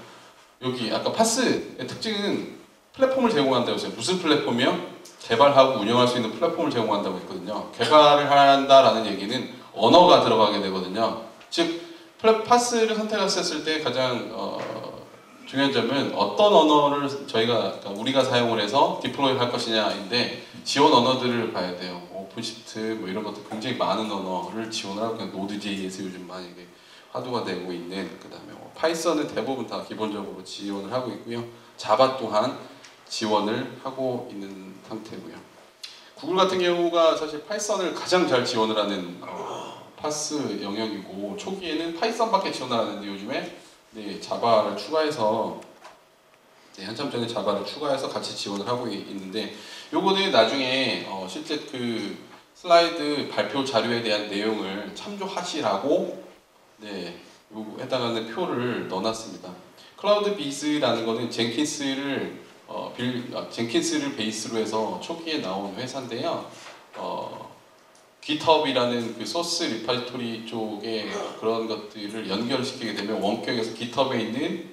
여기 아까 파스의 특징은 플랫폼을 제공한다고 했어요. 무슨 플랫폼이요? 개발하고 운영할 수 있는 플랫폼을 제공한다고 했거든요. 개발을 한다라는 얘기는 언어가 들어가게 되거든요. 즉 파스를 선택했을 때 가장 중요한 점은 어떤 언어를 그러니까 우리가 사용을 해서 디플로이 할 것이냐인데, 지원 언어들을 봐야 돼요. 오픈시프트 뭐 이런 것들 굉장히 많은 언어를 지원을 하고, 노드.js 요즘 많이 화두가 되고 있는, 그 다음에 파이썬은 대부분 다 기본적으로 지원을 하고 있고요. 자바 또한 지원을 하고 있는 상태고요. 구글 같은 경우가 사실 파이썬을 가장 잘 지원을 하는 파스 영역이고, 초기에는 파이썬밖에 지원을 하는데 요즘에 자바를 추가해서 한참 전에 자바를 추가해서 같이 지원을 하고 있는데, 요거는 나중에 실제 그 슬라이드 발표 자료에 대한 내용을 참조하시라고 해당하는 표를 넣어놨습니다. 클라우드 비즈라는 거는 젠킨스를 베이스로 해서 초기에 나온 회사인데요. GitHub이라는 그 소스 리파지토리 쪽에 그런 것들을 연결시키게 되면 원격에서 GitHub에 있는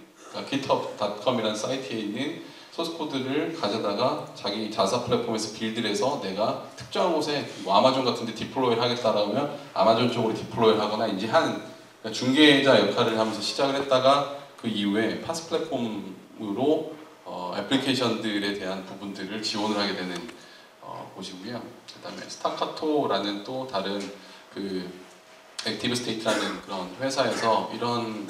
github.com이라는 사이트에 있는 소스 코드를 가져다가 자기 자사 플랫폼에서 빌드를 해서 내가 특정한 곳에 뭐 아마존 같은 데 디플로이를 하겠다라고 하면 아마존 쪽으로 디플로이를 하거나 이제 그러니까 중개자 역할을 하면서 시작을 했다가 그 이후에 파스 플랫폼으로 애플리케이션들에 대한 부분들을 지원을 하게 되는 곳이고요. 그 다음에 스타카토라는 또 다른 그 액티브 스테이트라는 그런 회사에서 이런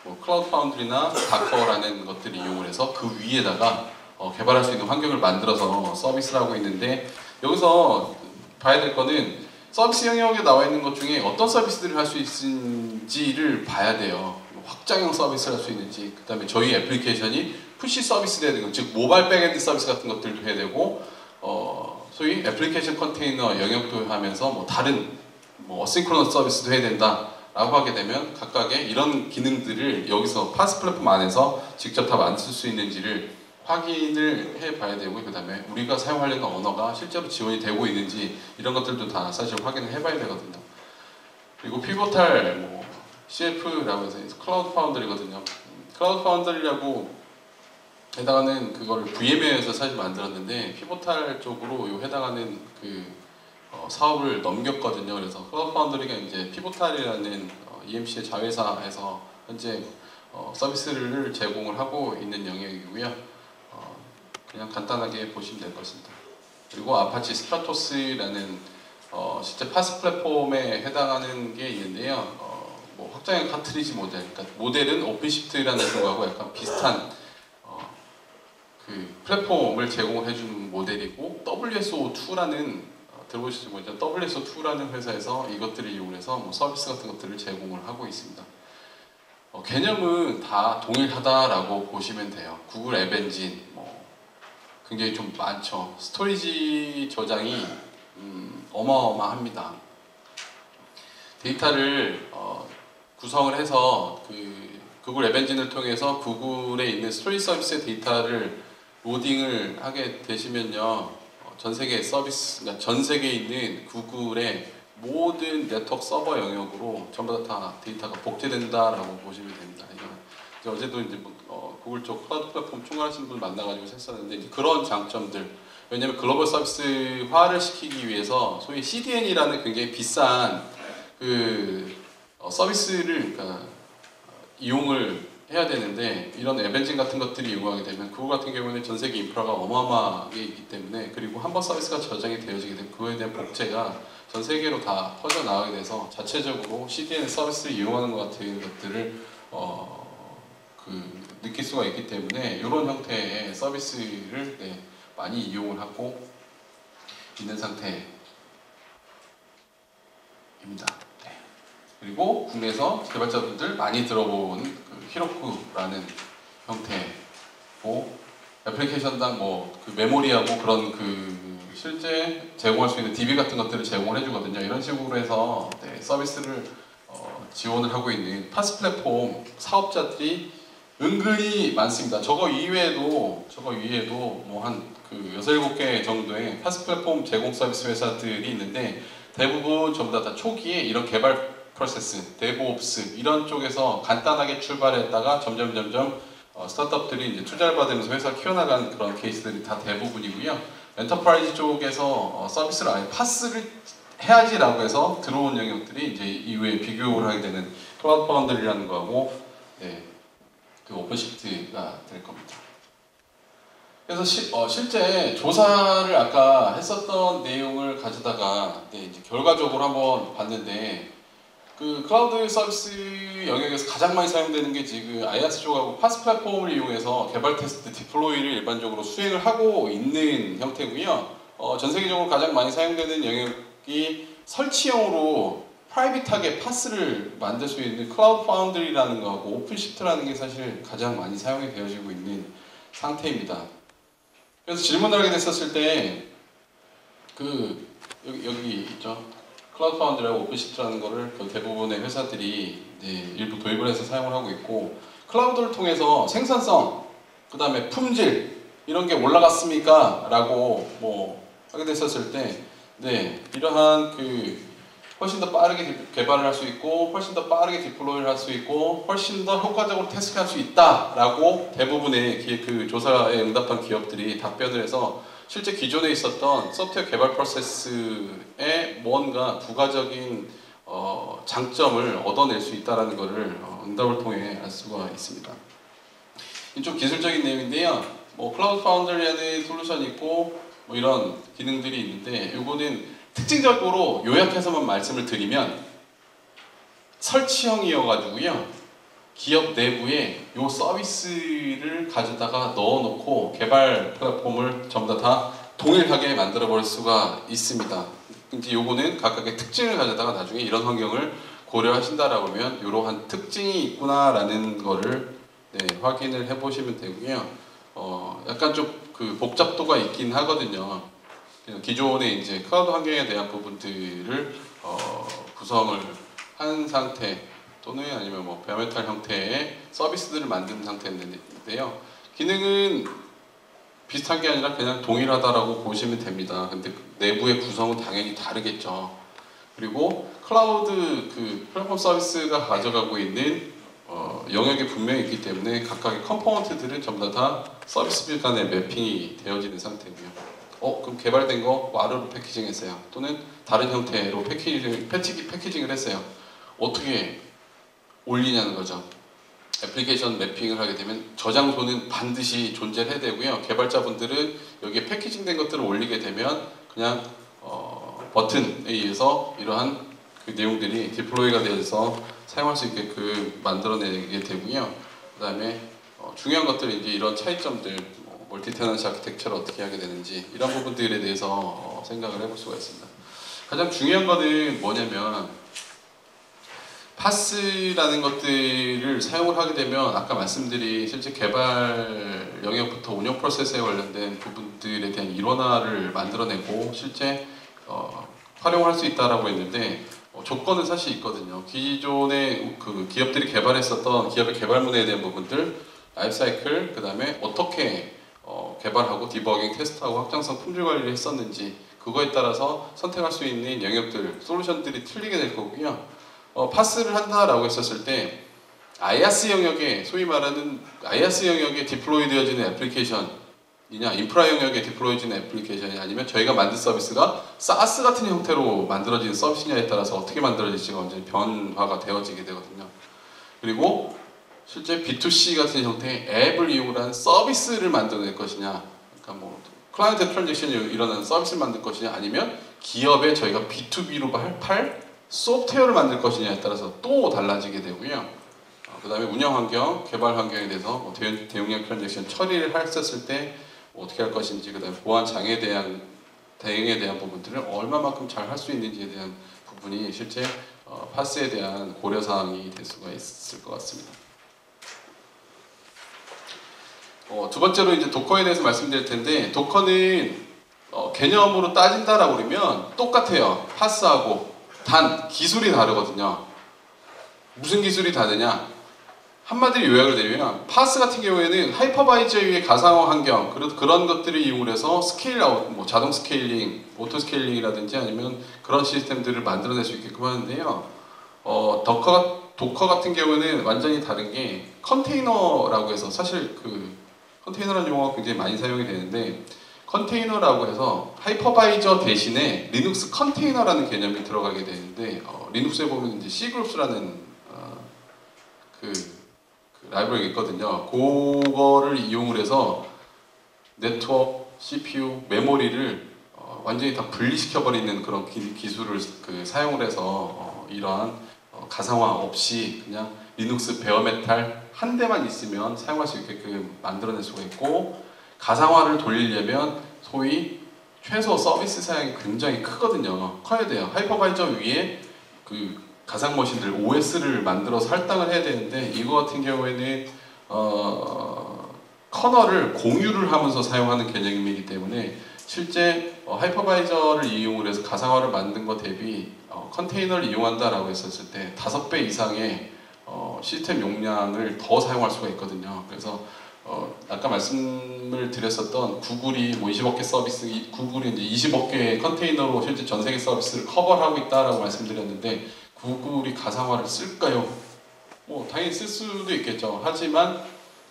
뭐 클라우드 파운드리나 다커라는 것들을 이용을 해서 그 위에다가 개발할 수 있는 환경을 만들어서 서비스를 하고 있는데, 여기서 봐야 될 거는 서비스 영역에 나와 있는 것 중에 어떤 서비스들을 할 수 있는지를 봐야 돼요. 확장형 서비스를 할 수 있는지, 그 다음에 저희 애플리케이션이 푸시 서비스를 해야 되고, 즉 모바일 백엔드 서비스 같은 것들도 해야 되고, 소위 애플리케이션 컨테이너 영역도 하면서 뭐 다른 뭐 어싱크로너스 서비스도 해야 된다라고 하게 되면 각각의 이런 기능들을 여기서 파스 플랫폼 안에서 직접 다 만들 수 있는지를 확인을 해봐야 되고, 그 다음에 우리가 사용하려는 언어가 실제로 지원이 되고 있는지 이런 것들도 다 사실 확인을 해봐야 되거든요. 그리고 피보탈 뭐 CF라고 해서 클라우드 파운드리거든요. 클라우드 파운드리라고 해당하는 그걸 VM웨어에서 사실 만들었는데 피보탈 쪽으로 해당하는 그 사업을 넘겼거든요. 그래서 클라우드 파운드리가 이제 피보탈이라는 EMC의 자회사에서 현재 서비스를 제공을 하고 있는 영역이고요. 그냥 간단하게 보시면 될 것 같습니다. 그리고 아파치 스트라토스라는 실제 파스 플랫폼에 해당하는 게 있는데요. 뭐 확장형 카트리지 모델, 그러니까 모델은 오픈시프트라는 거하고 약간 비슷한 그 플랫폼을 제공을 해주는 모델이고, WSO2라는 들어보실지 모르겠지만 WSO2라는 회사에서 이것들을 이용해서 뭐 서비스 같은 것들을 제공을 하고 있습니다. 개념은 다 동일하다라고 보시면 돼요. 구글 앱 엔진 뭐 굉장히 좀 많죠. 스토리지 저장이 어마어마합니다. 데이터를 구성을 해서 그 구글 앱 엔진을 통해서 구글에 있는 스토리지 서비스의 데이터를 로딩을 하게 되시면요, 전 세계 서비스, 그러니까 전 세계에 있는 구글의 모든 네트워크 서버 영역으로 전부 다 데이터가 복제된다라고 보시면 됩니다. 이제 어제도 이제 구글 쪽 클라우드 플랫폼 총괄하시는 분 만나가지고 했었는데, 이제 그런 장점들, 왜냐하면 글로벌 서비스화를 시키기 위해서 소위 CDN이라는 굉장히 비싼 그 서비스를 그러니까 이용을 해야 되는데, 이런 앱 엔진 같은 것들이 이용하게 되면 구글 같은 경우는 전 세계 인프라가 어마어마하게 있기 때문에, 그리고 한번 서비스가 저장이 되어지게 되면 그거에 대한 복제가 전 세계로 다 퍼져나가게 돼서 자체적으로 CDN 서비스를 이용하는 것 같은 것들을 느낄 수가 있기 때문에 이런 형태의 서비스를 많이 이용을 하고 있는 상태입니다. 네. 그리고 국내에서 개발자분들 많이 들어본 그 히로쿠라는 형태고, 애플리케이션당 뭐 그 메모리하고 그런 그 실제 제공할 수 있는 DB 같은 것들을 제공을 해주거든요. 이런 식으로 해서 서비스를 지원을 하고 있는 파스 플랫폼 사업자들이 은근히 많습니다. 저거 이외에도 뭐 한 그 6, 7개 정도의 파스 플랫폼 제공 서비스 회사들이 있는데, 대부분 전부 다 초기에 이런 개발 프로세스, 데브옵스 이런 쪽에서 간단하게 출발했다가 점점 스타트업들이 이제 투자를 받으면서 회사 키워나가는 그런 케이스들이 다 대부분이고요. 엔터프라이즈 쪽에서 서비스를 아예 파스를 해야지라고 해서 들어온 영역들이 이제 이후에 비교를 하게 되는 클라우드 파운드리라는 거하고 그 오픈시프트가 될 겁니다. 그래서 실제 조사를 아까 했었던 내용을 가져다가 이제 결과적으로 한번 봤는데, 그 클라우드 서비스 영역에서 가장 많이 사용되는 게 지금 IaaS 쪽하고 파스 플랫폼을 이용해서 개발 테스트 디플로이를 일반적으로 수행을 하고 있는 형태고요. 전 세계적으로 가장 많이 사용되는 영역이 설치형으로 프라이빗하게 파스를 만들 수 있는 클라우드 파운드리라는 거하고 오픈시프트라는 게 사실 가장 많이 사용이 되어지고 있는 상태입니다. 그래서 질문을 하게 됐었을 때 그 여기 있죠. 클라우드 파운드리하고 오픈시프트라는 거를 그 대부분의 회사들이 일부 도입을 해서 사용을 하고 있고, 클라우드를 통해서 생산성, 그 다음에 품질 이런 게 올라갔습니까? 라고 뭐 하게 됐었을 때 이러한 그 훨씬 더 빠르게 개발을 할 수 있고, 훨씬 더 빠르게 디플로이를 할 수 있고, 훨씬 더 효과적으로 테스트할 수 있다라고 대부분의 그 조사에 응답한 기업들이 답변을 해서 실제 기존에 있었던 소프트웨어 개발 프로세스에 뭔가 부가적인 장점을 얻어낼 수 있다는 것을 응답을 통해 알 수가 있습니다. 좀 기술적인 내용인데요. 뭐 클라우드 파운드리라는 솔루션이 있고 뭐 이런 기능들이 있는데, 이거는 특징적으로 요약해서만 말씀을 드리면 설치형이어가지고요, 기업 내부에 이 서비스를 가져다가 넣어놓고 개발 플랫폼을 전부 다 동일하게 만들어 버릴 수가 있습니다. 이제 요거는 각각의 특징을 가져다가 나중에 이런 환경을 고려하신다라고 하면 이러한 특징이 있구나라는 거를 확인을 해보시면 되고요. 약간 좀 그 복잡도가 있긴 하거든요. 기존의 이제 클라우드 환경에 대한 부분들을 구성을 한 상태 또는 아니면 뭐 베어메탈 형태의 서비스들을 만든 상태인데요. 기능은 비슷한 게 아니라 그냥 동일하다라고 보시면 됩니다. 근데 내부의 구성은 당연히 다르겠죠. 그리고 클라우드 그 플랫폼 서비스가 가져가고 있는 영역이 분명히 있기 때문에 각각의 컴포넌트들은 전부 다 서비스별 간의 매핑이 되어지는 상태고요. 그럼 개발된 거 와르로 패키징했어요. 또는 다른 형태로 패키징을 했어요. 어떻게 올리냐는 거죠. 애플리케이션 매핑을 하게 되면 저장소는 반드시 존재해야 되고요. 개발자분들은 여기에 패키징된 것들을 올리게 되면 그냥 버튼에 의해서 이러한 그 내용들이 디플로이가 돼서 사용할 수 있게끔 만들어내게 되고요. 그 다음에 중요한 것들은 이제 이런 차이점들, 멀티 테넌시 아키텍처를 어떻게 하게 되는지 이런 부분들에 대해서 생각을 해볼 수가 있습니다. 가장 중요한 거는 뭐냐면 파스라는 것들을 사용을 하게 되면 아까 말씀드린 실제 개발 영역부터 운영 프로세스에 관련된 부분들에 대한 일원화를 만들어내고 실제 활용할 수 있다라고 했는데 조건은 사실 있거든요. 기존에 그 기업들이 개발했었던 기업의 개발문에 대한 부분들, 라이프 사이클, 그 다음에 어떻게 개발하고 디버깅, 테스트하고 확장성 품질 관리를 했었는지 그거에 따라서 선택할 수 있는 영역들, 솔루션들이 틀리게 될 거고요. 파스를 한다라고 했었을 때 IaaS 영역에 소위 말하는 IaaS 영역에 디플로이 되어지는 애플리케이션이냐 인프라 영역에 디플로이되는 애플리케이션이 아니면 저희가 만든 서비스가 SaaS 같은 형태로 만들어지는 서비스냐에 따라서 어떻게 만들어질지가 완전히 변화가 되어지게 되거든요. 그리고 실제 B2C 같은 형태의 앱을 이용한 서비스를 만들어낼 것이냐, 그러니까 뭐 클라이언트 트랜잭션이 일어나는 서비스를 만들 것이냐, 아니면 기업에 저희가 B2B로 팔 소프트웨어를 만들 것이냐에 따라서 또 달라지게 되고요. 그 다음에 운영 환경, 개발 환경에 대해서 뭐 대용량 트랜잭션 처리를 했었을 때 어떻게 할 것인지, 그 다음에 보안 장애에 대한 대응에 대한 부분들을 얼마만큼 잘 할 수 있는지에 대한 부분이 실제 파스에 대한 고려 사항이 될 수가 있을 것 같습니다. 두 번째로 이제 도커에 대해서 말씀드릴 텐데, 도커는 개념으로 따진다라고 그러면 똑같아요. 파스하고. 단 기술이 다르거든요. 무슨 기술이 다르냐? 한마디로 요약을 드리면 파스 같은 경우에는 하이퍼바이저 위의 가상화 환경 그런 것들을 이용해서 스케일 아웃, 뭐 자동 스케일링, 오토 스케일링이라든지 아니면 그런 시스템들을 만들어낼 수 있게끔 하는데요. 도커 같은 경우에는 완전히 다른 게 컨테이너라고 해서, 사실 그 컨테이너라는 용어가 굉장히 많이 사용이 되는데, 컨테이너라고 해서 하이퍼바이저 대신에 리눅스 컨테이너라는 개념이 들어가게 되는데, 리눅스에 보면 이제 C그룹스라는 그 라이브러리가 있거든요. 그거를 이용을 해서 네트워크, CPU, 메모리를 완전히 다 분리시켜버리는 그런 기술을 사용을 해서 이러한 가상화 없이 그냥 리눅스 베어메탈 한 대만 있으면 사용할 수 있게끔 만들어낼 수가 있고, 가상화를 돌리려면 소위 최소 서비스 사양이 굉장히 크거든요. 커야 돼요. 하이퍼바이저 위에 그 가상 머신들 OS를 만들어서 할당을 해야 되는데, 이거 같은 경우에는 커널을 공유를 하면서 사용하는 개념이기 때문에 실제 하이퍼바이저를 이용을 해서 가상화를 만든 것 대비 컨테이너를 이용한다라고 했었을 때 5배 이상의 시스템 용량을 더 사용할 수가 있거든요. 그래서 아까 말씀을 드렸었던 구글이 뭐 20억 개 서비스, 구글이 이제 20억 개의 컨테이너로 실제 전 세계 서비스를 커버하고 있다라고 말씀드렸는데, 구글이 가상화를 쓸까요? 뭐 당연히 쓸 수도 있겠죠. 하지만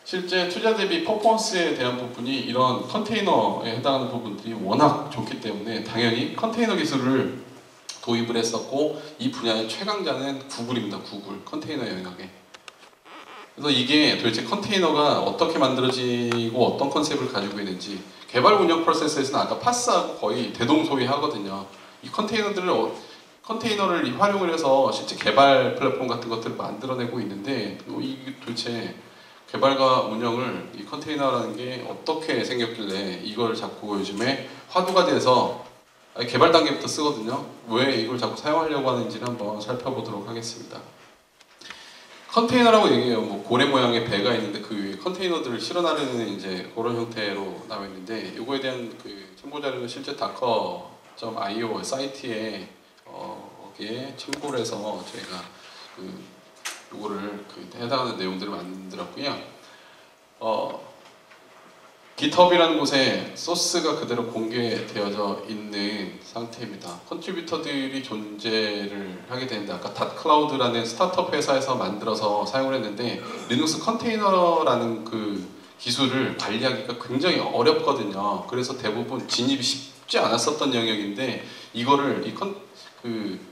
실제 투자 대비 퍼포먼스에 대한 부분이 이런 컨테이너에 해당하는 부분들이 워낙 좋기 때문에 당연히 컨테이너 기술을 도입을 했었고, 이 분야의 최강자는 구글입니다. 구글 컨테이너 영역에. 그래서 이게 도대체 컨테이너가 어떻게 만들어지고 어떤 컨셉을 가지고 있는지, 개발 운영 프로세스에서는 아까 파스하고 거의 대동소이하거든요. 이 컨테이너를 활용을 해서 실제 개발 플랫폼 같은 것들을 만들어내고 있는데, 이게 도대체 개발과 운영을 이 컨테이너라는 게 어떻게 생겼길래 이걸 자꾸 요즘에 화두가 돼서 개발 단계부터 쓰거든요. 왜 이걸 자꾸 사용하려고 하는지를 한번 살펴보도록 하겠습니다. 컨테이너라고 얘기해요. 뭐 고래 모양의 배가 있는데 그 위에 컨테이너들을 실어 나르는 이제 그런 형태로 나와 있는데, 이거에 대한 그 첨부 자료는 실제 daker.io 사이트에 거기에 참고를 해서 저희가 요거를 해당하는 내용들을 만들었고요. GitHub이라는 곳에 소스가 그대로 공개되어져 있는 상태입니다. 컨트리뷰터들이 존재를 하게 되는데 아까 닷클라우드라는 스타트업 회사에서 만들어서 사용을 했는데 리눅스 컨테이너라는 기술을 관리하기가 굉장히 어렵거든요. 그래서 대부분 진입이 쉽지 않았었던 영역인데 이거를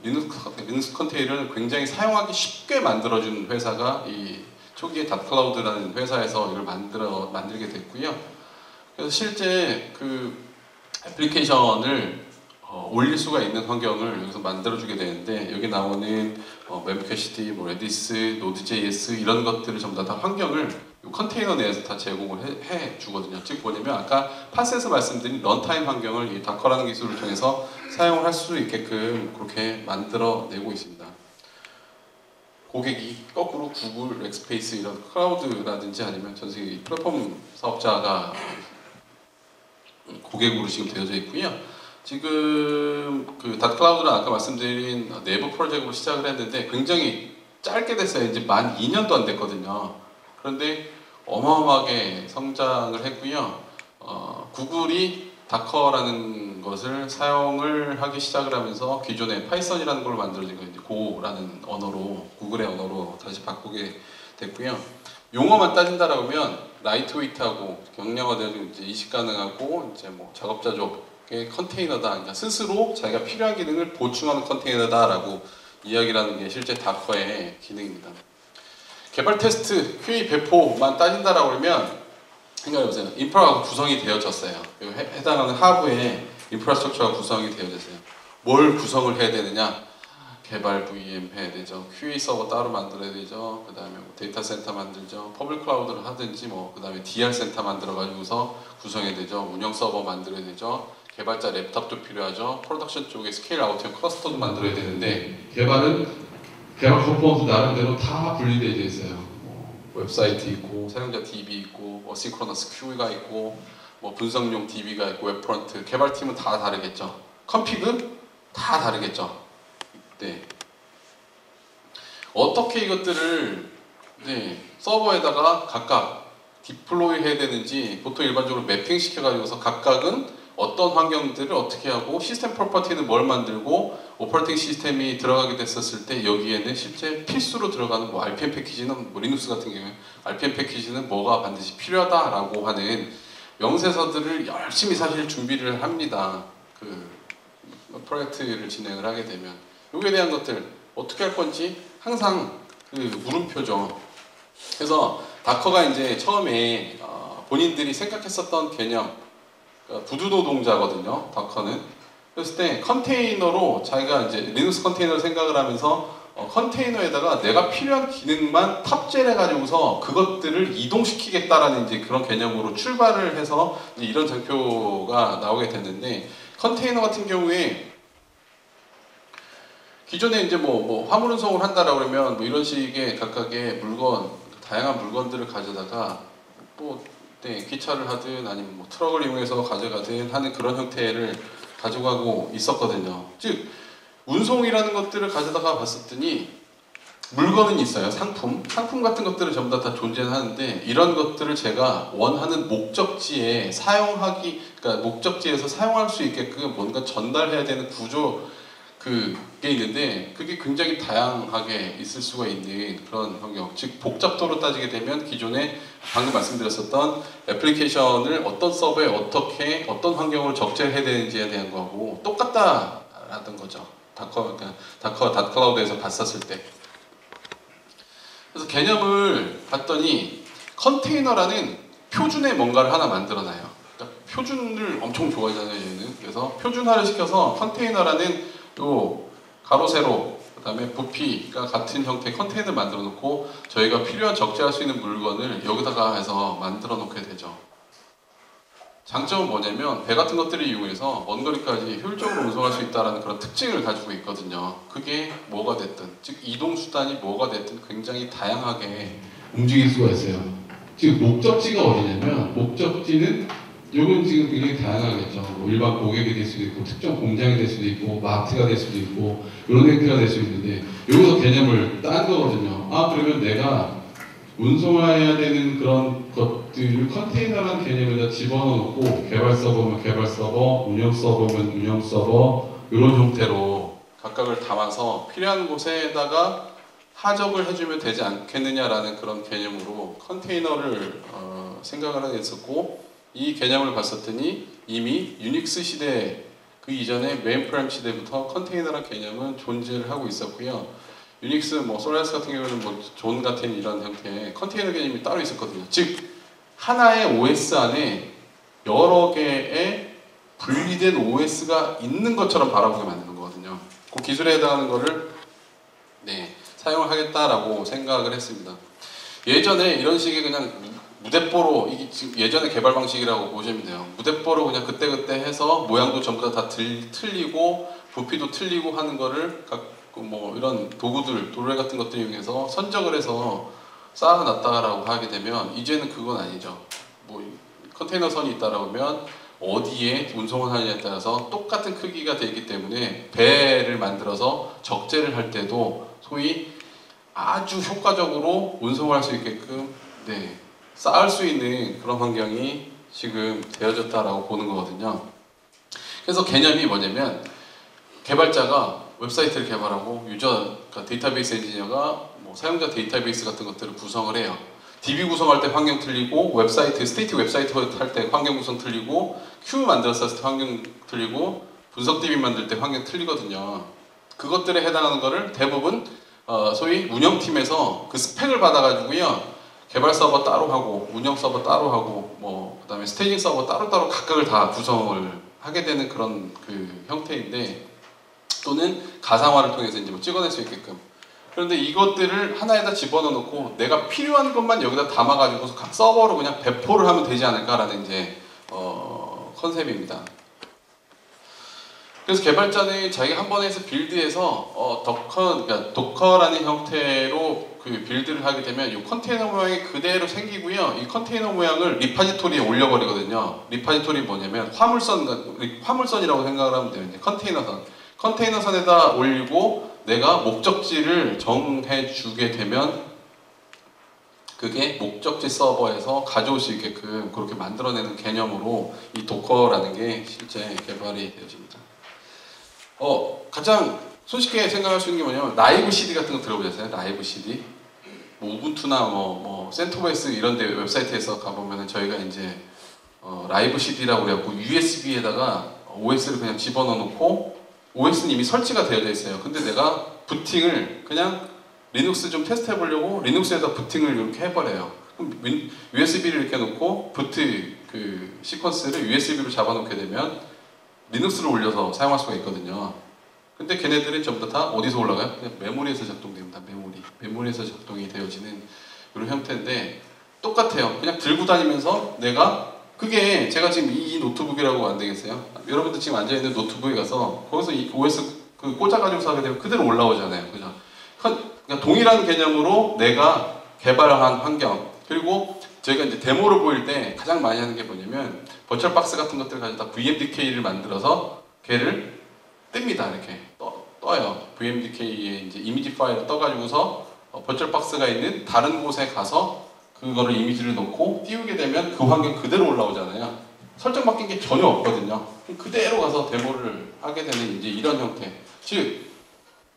리눅스 컨테이너를 굉장히 사용하기 쉽게 만들어준 회사가 이 초기에 닷클라우드라는 회사에서 이걸 만들게 됐고요. 그래서 실제 애플리케이션을 올릴 수가 있는 환경을 여기서 만들어주게 되는데 여기 나오는 멤캐시티, 레디스, 노드.js 이런 것들을 전부 다 환경을 이 컨테이너 내에서 다 제공을 해 주거든요. 즉 뭐냐면 아까 팟에서 말씀드린 런타임 환경을 이 다커라는 기술을 통해서 사용을 할 수 있게끔 그렇게 만들어내고 있습니다. 고객이 거꾸로 구글, 렉스페이스 이런 클라우드라든지 아니면 전 세계 플랫폼 사업자가 고객으로 지금 되어져 있고요. 지금 닷클라우드는 아까 말씀드린 내부 프로젝트로 시작을 했는데 굉장히 짧게 됐어요. 이제 만 2년도 안 됐거든요. 그런데 어마어마하게 성장을 했고요. 구글이 다커라는 것을 사용을 하기 시작을 하면서 기존에 파이썬이라는 걸 만들어진 거 이제 고라는 언어로 구글의 언어로 다시 바꾸게 됐고요. 용어만 따진다라고 하면 라이트웨이트하고 경량화되어진 이제 이식 가능하고 이제 작업자족의 컨테이너다. 그러니까 스스로 자기가 필요한 기능을 보충하는 컨테이너다라고 이야기를 하는 게 실제 다커의 기능입니다. 개발 테스트, QA 배포만 따진다라고 하면 생각해보세요. 인프라가 구성이 되어졌어요. 해당하는 하부에 인프라스트럭처가 구성이 되어졌어요. 뭘 구성을 해야 되느냐? 개발 VM 해야 되죠. QA 서버 따로 만들어야 되죠. 그 다음에 데이터 센터 만들죠. 퍼블릭 클라우드를 하든지 그 다음에 DR 센터 만들어 가지고서 구성해야 되죠. 운영 서버 만들어야 되죠. 개발자 랩탑도 필요하죠. 프로덕션 쪽에 스케일 아웃형 클러스터도 만들어야 되는데 개발 컴포넌트 나름대로 다 분리되어 있어요. 웹사이트 있고 사용자 DB 있고 어시크로너스 큐가 있고 분석용 DB가 있고 웹프런트 개발팀은 다 다르겠죠. 컴피그 다 다르겠죠. 네. 어떻게 이것들을 서버에다가 각각 디플로이 해야 되는지 보통 일반적으로 매핑 시켜가지고서 각각은 어떤 환경들을 어떻게 하고 시스템 프로퍼티는 뭘 만들고 오퍼레이팅 시스템이 들어가게 됐었을 때 여기에는 실제 필수로 들어가는 RPM 패키지는 리눅스 같은 경우에 RPM 패키지는 뭐가 반드시 필요하다라고 하는 명세서들을 열심히 사실 준비를 합니다. 프로젝트를 진행을 하게 되면 여기에 대한 것들 어떻게 할 건지 항상 물음표죠. 그래서 다커가 이제 처음에 본인들이 생각했었던 개념 부두 노동자거든요. 다커는 그랬을 때 컨테이너로 자기가 이제 리눅스 컨테이너를 생각을 하면서 컨테이너에다가 내가 필요한 기능만 탑재를 해가지고서 그것들을 이동시키겠다라는 이제 그런 개념으로 출발을 해서 이제 이런 장표가 나오게 됐는데 컨테이너 같은 경우에 기존에 이제 화물 운송을 한다라고 그러면 이런 식의 각각의 물건, 다양한 물건들을 가져다가 기차를 하든 아니면 트럭을 이용해서 가져가든 하는 그런 형태를 가져가고 있었거든요. 즉 운송이라는 것들을 가져다가 봤었더니 물건은 있어요. 상품 같은 것들은 전부 다 존재하는데 이런 것들을 제가 원하는 목적지에 그러니까 목적지에서 사용할 수 있게끔 뭔가 전달해야 되는 구조 그게 있는데 그게 굉장히 다양하게 있을 수가 있는 그런 환경. 즉 복잡도로 따지게 되면 기존에 방금 말씀드렸었던 애플리케이션을 어떤 서버에 어떻게 어떤 환경으로 적재해야 되는지에 대한 거하고 똑같다라는 거죠. 닷클라우드에서 봤었을 때. 그래서 개념을 봤더니 컨테이너라는 표준의 뭔가를 하나 만들어놔요. 그러니까 표준을 엄청 좋아하잖아요, 저희는. 그래서 표준화를 시켜서 컨테이너라는 가로 세로 그다음에 부피가 같은 형태의 컨테이너를 만들어 놓고 저희가 필요한 적재할 수 있는 물건을 여기다가 해서 만들어 놓게 되죠. 장점은 뭐냐면 배 같은 것들을 이용해서 먼 거리까지 효율적으로 운송할 수 있다는 그런 특징을 가지고 있거든요. 그게 뭐가 됐든 즉 이동 수단이 뭐가 됐든 굉장히 다양하게 움직일 수가 있어요. 즉 목적지가 어디냐면 목적지는 요건 지금 굉장히 다양하겠죠. 뭐 일반 고객이 될 수도 있고, 특정 공장이 될 수도 있고, 마트가 될 수도 있고, 이런 행태가 될 수 있는데, 여기서 개념을 딴 거거든요. 아, 그러면 내가 운송해야 되는 그런 것들을 컨테이너라는 개념에다 집어넣고, 개발 서버면 개발 서버, 운영 서버면 운영 서버, 이런 형태로 각각을 담아서 필요한 곳에다가 하적을 해주면 되지 않겠느냐라는 그런 개념으로 컨테이너를 생각을 했었고, 이 개념을 봤었더니 이미 유닉스 시대 그 이전에 메인프레임 시대부터 컨테이너라는 개념은 존재를 하고 있었고요. 유닉스 뭐 솔라리스 같은 경우는 뭐 존 같은 이런 형태의 컨테이너 개념이 따로 있었거든요. 즉 하나의 OS 안에 여러 개의 분리된 OS가 있는 것처럼 바라보게 만드는 거거든요. 그 기술에 해당하는 거를 사용을 하겠다라고 생각을 했습니다. 예전에 이런 식의 그냥 무대뽀로, 이게 지금 예전의 개발 방식이라고 보시면 돼요. 무대뽀로 그냥 그때그때 해서 모양도 전부 다 틀리고 부피도 틀리고 하는 거를 뭐 이런 도구들, 도르래 같은 것들 이용해서 선적을 해서 쌓아놨다라고 하게 되면 이제는 그건 아니죠. 뭐 컨테이너 선이 있다라고 하면 어디에 운송을 하느냐에 따라서 똑같은 크기가 되기 때문에 배를 만들어서 적재를 할 때도 소위 아주 효과적으로 운송할 수 있게끔 쌓을 수 있는 그런 환경이 지금 되어졌다라고 보는 거거든요. 그래서 개념이 뭐냐면 개발자가 웹사이트를 개발하고 그러니까 데이터베이스 엔지니어가 뭐 사용자 데이터베이스 같은 것들을 구성을 해요. DB 구성할 때 환경 틀리고, 웹사이트, 스테이트 웹사이트 할 때 환경 구성 틀리고, 큐 만들었을 때 환경 틀리고, 분석 DB 만들 때 환경 틀리거든요. 그것들에 해당하는 거를 대부분 소위 운영팀에서 그 스펙을 받아가지고요, 개발 서버 따로 하고, 운영 서버 따로 하고, 뭐 그다음에 스테이징 서버 따로따로 각각을 다 구성을 하게 되는 그런 그 형태인데, 또는 가상화를 통해서 이제 뭐 찍어낼 수 있게끔. 그런데 이것들을 하나에다 집어넣고 내가 필요한 것만 여기다 담아가지고 각 서버로 그냥 배포를 하면 되지 않을까라는 이제 컨셉입니다. 그래서 개발자는 자기가 한 번에 해서 빌드해서 그러니까 도커라는 형태로 그 빌드를 하게 되면 이 컨테이너 모양이 그대로 생기고요. 이 컨테이너 모양을 리파지토리에 올려버리거든요. 리파지토리 뭐냐면 화물선이라고 생각을 하면 돼요. 컨테이너선에다 올리고 내가 목적지를 정해주게 되면 그게 목적지 서버에서 가져올 수 있게끔 그렇게 만들어내는 개념으로 이 도커라는 게 실제 개발이 되어집니다. 가장 손쉽게 생각할 수 있는 게 뭐냐면 라이브 CD 같은 거 들어보셨어요? 라이브 CD? 뭐 우분투나 뭐 센토베이스 이런 데 웹사이트에서 가보면은 저희가 이제 라이브 CD라고 그래갖고 USB에다가 OS를 그냥 집어넣어 놓고 OS는 이미 설치가 되어져 있어요. 근데 내가 부팅을 그냥 리눅스 좀 테스트 해보려고 리눅스에다 부팅을 이렇게 해버려요. 그럼 USB를 이렇게 놓고 부트 그 시퀀스를 USB로 잡아놓게 되면 리눅스를 올려서 사용할 수가 있거든요. 근데 걔네들은 전부 다 어디서 올라가요? 그냥 메모리에서 작동됩니다. 메모리에서 작동이 되어지는 이런 형태인데 똑같아요. 그냥 들고 다니면서 그게 제가 지금 이 노트북이라고 안 되겠어요? 여러분들 지금 앉아있는 노트북에 가서 거기서 이 OS 꽂아가지고 하게 되면 그대로 올라오잖아요. 그죠? 그러니까 동일한 개념으로 내가 개발한 환경, 그리고 저희가 이제 데모를 보일 때 가장 많이 하는 게 뭐냐면 버추얼 박스 같은 것들을 가지고 VMDK를 만들어서 걔를 뜹니다. 이렇게 떠요. VMDK에 이제 이미지 파일을 떠가지고서 버추얼 박스가 있는 다른 곳에 가서 그거를 이미지를 놓고 띄우게 되면 그 환경 그대로 올라오잖아요. 설정 바뀐 게 전혀 없거든요. 그대로 가서 데모를 하게 되는 이제 이런 형태. 즉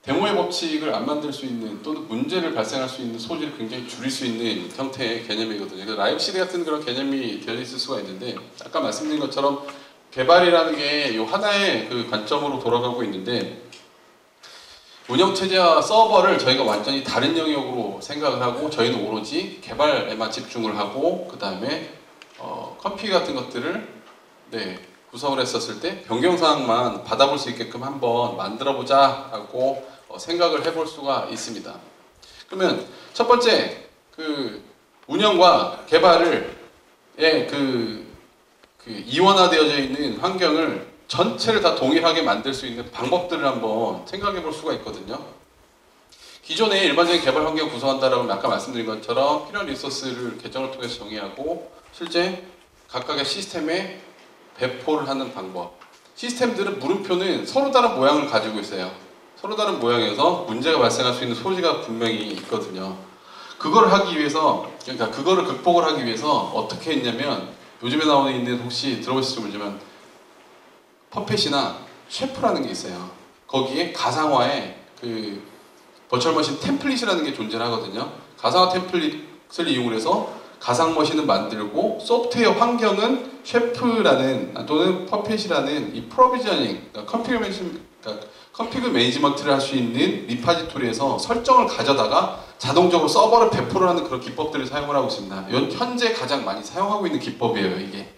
데모의 법칙을 안 만들 수 있는, 또는 문제를 발생할 수 있는 소지를 굉장히 줄일 수 있는 형태의 개념이거든요. 그래서 라이브 CD 같은 그런 개념이 되어 있을 수가 있는데, 아까 말씀드린 것처럼 개발이라는 게 이 하나의 그 관점으로 돌아가고 있는데, 운영체제와 서버를 저희가 완전히 다른 영역으로 생각을 하고 저희는 오로지 개발에만 집중을 하고 그 다음에 컴피 같은 것들을 구성을 했었을 때 변경사항만 받아볼 수 있게끔 한번 만들어보자 하고 생각을 해볼 수가 있습니다. 그러면 첫 번째 그 운영과 개발을 이원화되어져 있는 환경을 전체를 다 동일하게 만들 수 있는 방법들을 한번 생각해 볼 수가 있거든요. 기존에 일반적인 개발 환경을 구성한다라고 하면 아까 말씀드린 것처럼 필요한 리소스를 계정을 통해서 정의하고 실제 각각의 시스템에 배포를 하는 방법. 시스템들은 물음표는 서로 다른 모양을 가지고 있어요. 서로 다른 모양에서 문제가 발생할 수 있는 소지가 분명히 있거든요. 그걸 하기 위해서, 그러니까 그거를 극복을 하기 위해서 어떻게 했냐면, 요즘에 나오는 있는 혹시 들어보실지 모르지만 퍼펫이나 셰프라는 게 있어요. 거기에 가상화에 그 버추얼 머신 템플릿이라는 게 존재를 하거든요. 가상화 템플릿을 이용해서 가상 머신을 만들고 소프트웨어 환경은 셰프라는 또는 퍼펫이라는 이 프로비저닝, 그러니까 컨피그 매니지먼트를 할 수 있는 리파지토리에서 설정을 가져다가 자동적으로 서버를 배포를 하는 그런 기법들을 사용을 하고 있습니다. 현재 가장 많이 사용하고 있는 기법이에요, 이게.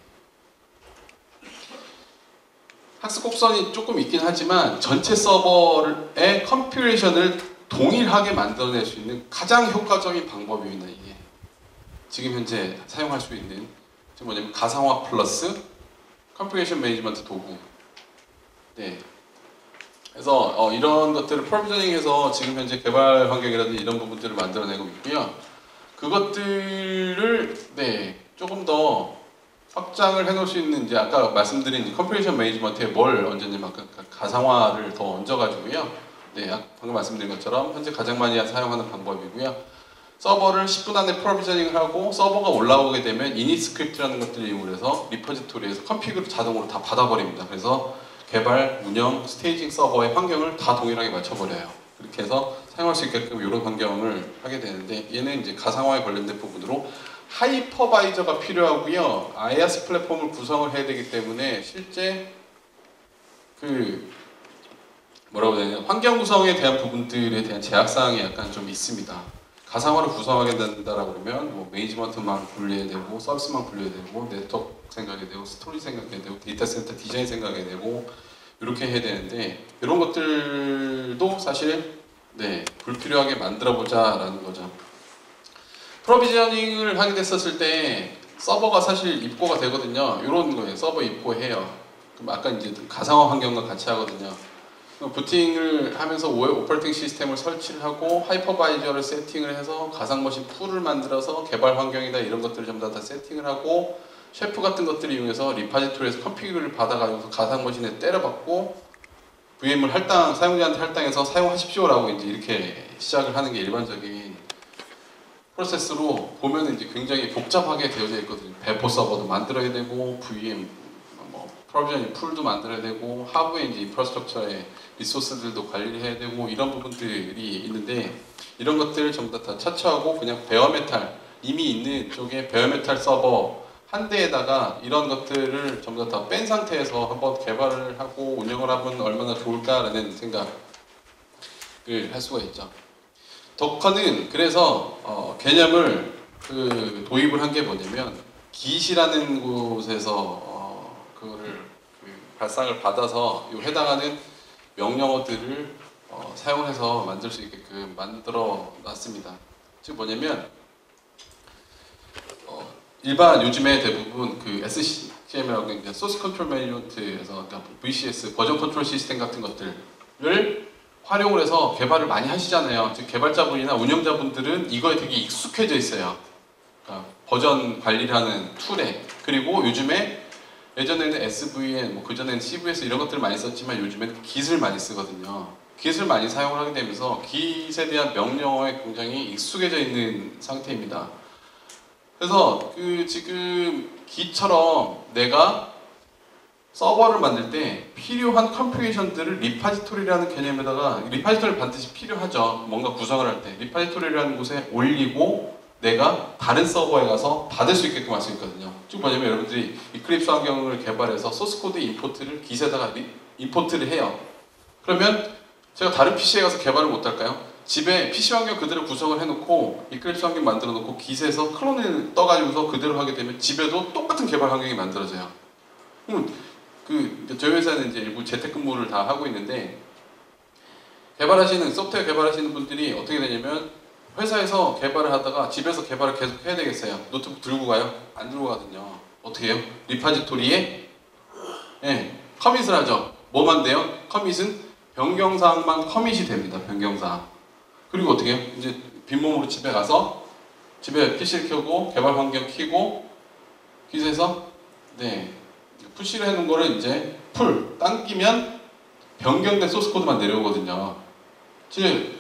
학습 곡선이 조금 있긴 하지만 전체 서버의 컴퓨레이션을 동일하게 만들어낼 수 있는 가장 효과적인 방법입니다, 이게. 지금 현재 사용할 수 있는 뭐냐면 가상화 플러스 컴퓨레이션 매니지먼트 도구. 네. 그래서 이런 것들을 프로비저닝해서 지금 현재 개발 환경이라든지 이런 부분들을 만들어내고 있고요. 그것들을 조금 더 확장을 해놓을 수 있는 이제 아까 말씀드린 컴퓨레이션 매니지먼트에 뭘 얹었냐면 아까 가상화를 더 얹어가지고요. 방금 말씀드린 것처럼 현재 가장 많이 사용하는 방법이고요. 서버를 10분 안에 프로비저닝을 하고 서버가 올라오게 되면 이닛 스크립트라는 것들을 이용해서 리포지토리에서 컨피그를 자동으로 다 받아버립니다. 그래서 개발, 운영, 스테이징 서버의 환경을 다 동일하게 맞춰버려요. 그렇게 해서 사용할 수 있게끔 이런 환경을 하게 되는데 얘는 이제 가상화에 관련된 부분으로 하이퍼바이저가 필요하고요. IaaS 플랫폼을 구성을 해야 되기 때문에 실제 뭐라고 해야 되냐 환경 구성에 대한 부분들에 대한 제약사항이 약간 좀 있습니다. 가상화를 구성하게 된다라고 그러면 뭐 매니지먼트만 분리해야 되고 서비스만 분리해야 되고 네트워크 생각해야 되고 스토리 생각해야 되고 데이터 센터 디자인 생각해야 되고 이렇게 해야 되는데 이런 것들도 사실 불필요하게 만들어보자 라는 거죠. 프로비저닝을 하게 됐었을 때 서버가 사실 입고가 되거든요. 이런 거예요. 서버 입고해요. 그럼 아까 이제 가상화 환경과 같이 하거든요. 부팅을 하면서 오퍼레이팅 시스템을 설치를 하고 하이퍼바이저를 세팅을 해서 가상머신 풀을 만들어서 개발 환경이나 이런 것들을 전부 다 세팅을 하고 셰프 같은 것들을 이용해서 리파지토리에서 컨피그를 받아가지고 가상머신에 때려박고 VM을 사용자한테 할당해서 사용하십시오라고 이제 이렇게 시작을 하는 게 일반적인 프로세스로 보면 이제 굉장히 복잡하게 되어져 있거든요. 배포 서버도 만들어야 되고 VM 프로비저닝 풀도 만들어야 되고 하부에 이제 인프라스트럭처의 리소스들도 관리를 해야 되고 이런 부분들이 있는데 이런 것들을 전부 다 차치하고 그냥 베어메탈 이미 있는 쪽에 베어메탈 서버 한 대에다가 이런 것들을 전부 다 뺀 상태에서 한번 개발을 하고 운영을 하면 얼마나 좋을까라는 생각을 할 수가 있죠. 도커는 그래서 개념을 도입을 한 게 뭐냐면 Git이라는 곳에서 그거를 발상을 받아서 해당하는 명령어들을 사용해서 만들 수 있게끔 만들어 놨습니다. 즉 뭐냐면 일반 요즘에 대부분 SCM이라고 하는 소스 컨트롤 매니지먼트에서 VCS 버전 컨트롤 시스템 같은 것들을 활용을 해서 개발을 많이 하시잖아요. 즉 개발자분이나 운영자분들은 이거에 되게 익숙해져 있어요. 그러니까 버전 관리를 하는 툴에. 그리고 요즘에 예전에는 SVN, 그전에는 CVS 이런 것들을 많이 썼지만 요즘에는 Git을 많이 쓰거든요. Git을 많이 사용을 하게 되면서 Git에 대한 명령어에 굉장히 익숙해져 있는 상태입니다. 그래서 지금 Git처럼 내가 서버를 만들 때 필요한 컴퓨레이션들을 리파지토리라는 개념에다가 리파지토리는 반드시 필요하죠. 뭔가 구성을 할 때 리파지토리라는 곳에 올리고 내가 다른 서버에 가서 받을 수 있게끔 할 수 있거든요. 즉 뭐냐면 여러분들이 이클립스 환경을 개발해서 소스코드 임포트를 Git에다가 임포트를 해요. 그러면 제가 다른 PC에 가서 개발을 못 할까요? 집에 PC 환경 그대로 구성을 해놓고 이클립스 환경 만들어 놓고 Git에서 클론을 떠가지고서 그대로 하게 되면 집에도 똑같은 개발 환경이 만들어져요. 저희 회사는 이제 일부 재택근무를 다 하고 있는데 소프트웨어 개발하시는 분들이 어떻게 되냐면 회사에서 개발을 하다가 집에서 개발을 계속 해야 되겠어요. 노트북 들고 가요? 안 들고 가거든요. 어떻게 해요? 리파지토리에 커밋을 하죠. 뭐만 돼요? 커밋은 변경사항만 커밋이 됩니다. 변경사항. 그리고 어떻게 해요? 이제 빈몸으로 집에 가서 집에 PC를 켜고 개발 환경 켜고 Git에서 네, 푸시를 해놓은 거를 이제 당기면 변경된 소스 코드만 내려오거든요. 즉,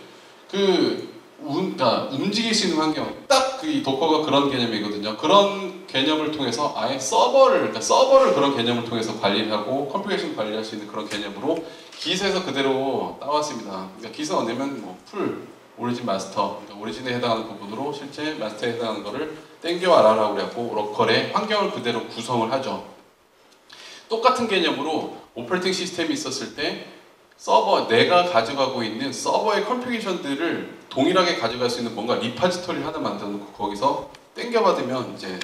그러니까 움직일 수 있는 환경, 딱 그 도커가 그런 개념이거든요. 그런 개념을 통해서 아예 서버를 그런 개념을 통해서 관리를 하고 컨피그레이션 관리할 수 있는 그런 개념으로 기스에서 그대로 따왔습니다. 그러니까 기스 언내면 뭐 오리진 마스터, 그러니까 오리진에 해당하는 부분으로 실제 마스터에 해당하는 거를 땡겨와라라고 그래갖고 로컬의 환경을 그대로 구성을 하죠. 똑같은 개념으로 오퍼레이팅 시스템이 있었을 때 내가 가져가고 있는 서버의 컨피그레이션들을 동일하게 가져갈 수 있는 뭔가 리파지토리를 하나 만들어 놓고 거기서 땡겨받으면 이제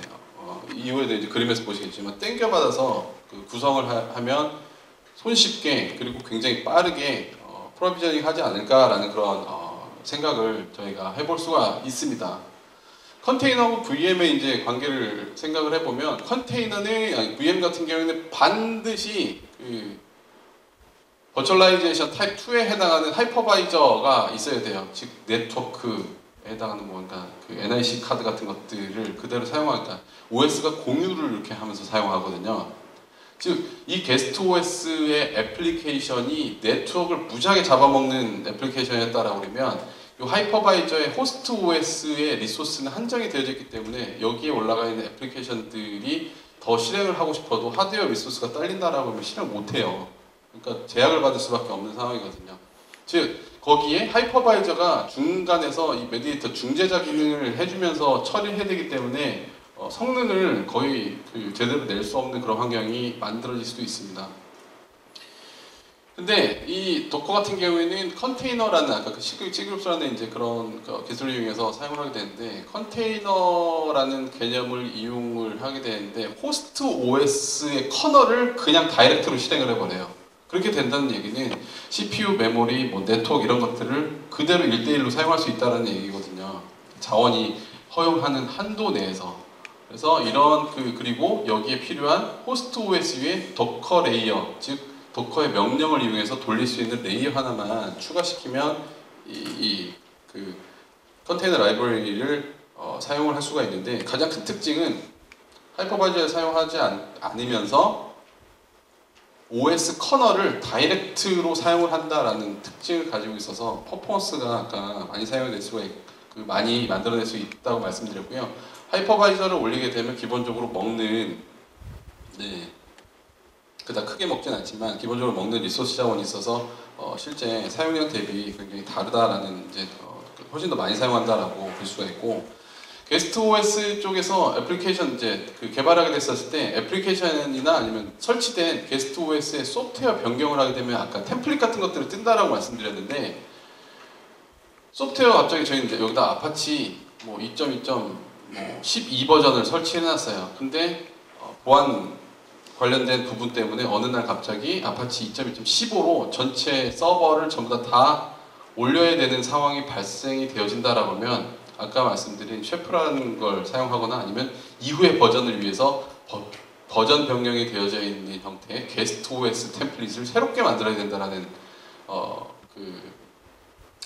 이후에도 이제 그림에서 보시겠지만 땡겨받아서 그 구성을 하면 손쉽게 그리고 굉장히 빠르게 프로비저닝 하지 않을까라는 그런 생각을 저희가 해볼 수가 있습니다. 컨테이너하고 VM의 이제 관계를 생각을 해보면 VM 같은 경우에는 반드시 버추얼라이제이션 타입 2에 해당하는 하이퍼바이저가 있어야 돼요. 즉 네트워크에 해당하는 뭔가 그 NIC 카드 같은 것들을 그대로 사용하니까 OS가 공유를 이렇게 하면서 사용하거든요. 즉 이 게스트 OS의 애플리케이션이 네트워크를 무지하게 잡아먹는 애플리케이션이었다라고 그러면 이 하이퍼바이저의 호스트 OS의 리소스는 한정이 되어져 있기 때문에 여기에 올라가 있는 애플리케이션들이 더 실행을 하고 싶어도 하드웨어 리소스가 딸린다라고 하면 실행 못해요. 그러니까 제약을 받을 수밖에 없는 상황이거든요. 즉 거기에 하이퍼바이저가 중간에서 이 메디에이터 중재자 기능을 해주면서 처리해야 되기 때문에 성능을 거의 제대로 낼 수 없는 그런 환경이 만들어질 수도 있습니다. 근데 이 도커 같은 경우에는 컨테이너라는 아까 그 C그룹스라는 이제 그런 기술을 이용해서 사용을 하게 되는데 컨테이너라는 개념을 이용을 하게 되는데 호스트 OS의 커널을 그냥 다이렉트로 실행을 해버려요. 그렇게 된다는 얘기는 CPU, 메모리, 뭐 네트워크 이런 것들을 그대로 1대1로 사용할 수 있다는 얘기거든요. 자원이 허용하는 한도 내에서. 그래서 이런 그리고 여기에 필요한 호스트 OS 위에 도커 레이어, 즉 도커의 명령을 이용해서 돌릴 수 있는 레이어 하나만 추가시키면 그 컨테이너 라이브러리를 사용을 할 수가 있는데 가장 큰 특징은 하이퍼바이저를 사용하지 않으면서 OS 커널을 다이렉트로 사용을 한다라는 특징을 가지고 있어서 퍼포먼스가 아까 많이 사용될 수가 많이 만들어낼 수 있다고 말씀드렸고요. 하이퍼바이저를 올리게 되면 기본적으로 먹는 그닥 크게 먹진 않지만 기본적으로 먹는 리소스 자원이 있어서 실제 사용량 대비 굉장히 다르다라는 이제 훨씬 더 많이 사용한다라고 볼 수가 있고 게스트 OS 쪽에서 애플리케이션 이제 개발하게 됐었을 때 애플리케이션이나 아니면 설치된 게스트 OS의 소프트웨어 변경을 하게 되면 아까 템플릿 같은 것들을 뜬다라고 말씀드렸는데 소프트웨어 갑자기 저희는 이제 여기다 아파치 뭐 2.2.12 버전을 설치해놨어요. 근데 보안 관련된 부분 때문에 어느 날 갑자기 아파치 2.2.15로 전체 서버를 전부 다 올려야 되는 상황이 발생이 되어진다라고 하면 아까 말씀드린 셰프라는 걸 사용하거나 아니면 이후의 버전을 위해서 버전 변경이 되어져 있는 형태의 게스트 OS 템플릿을 새롭게 만들어야 된다라는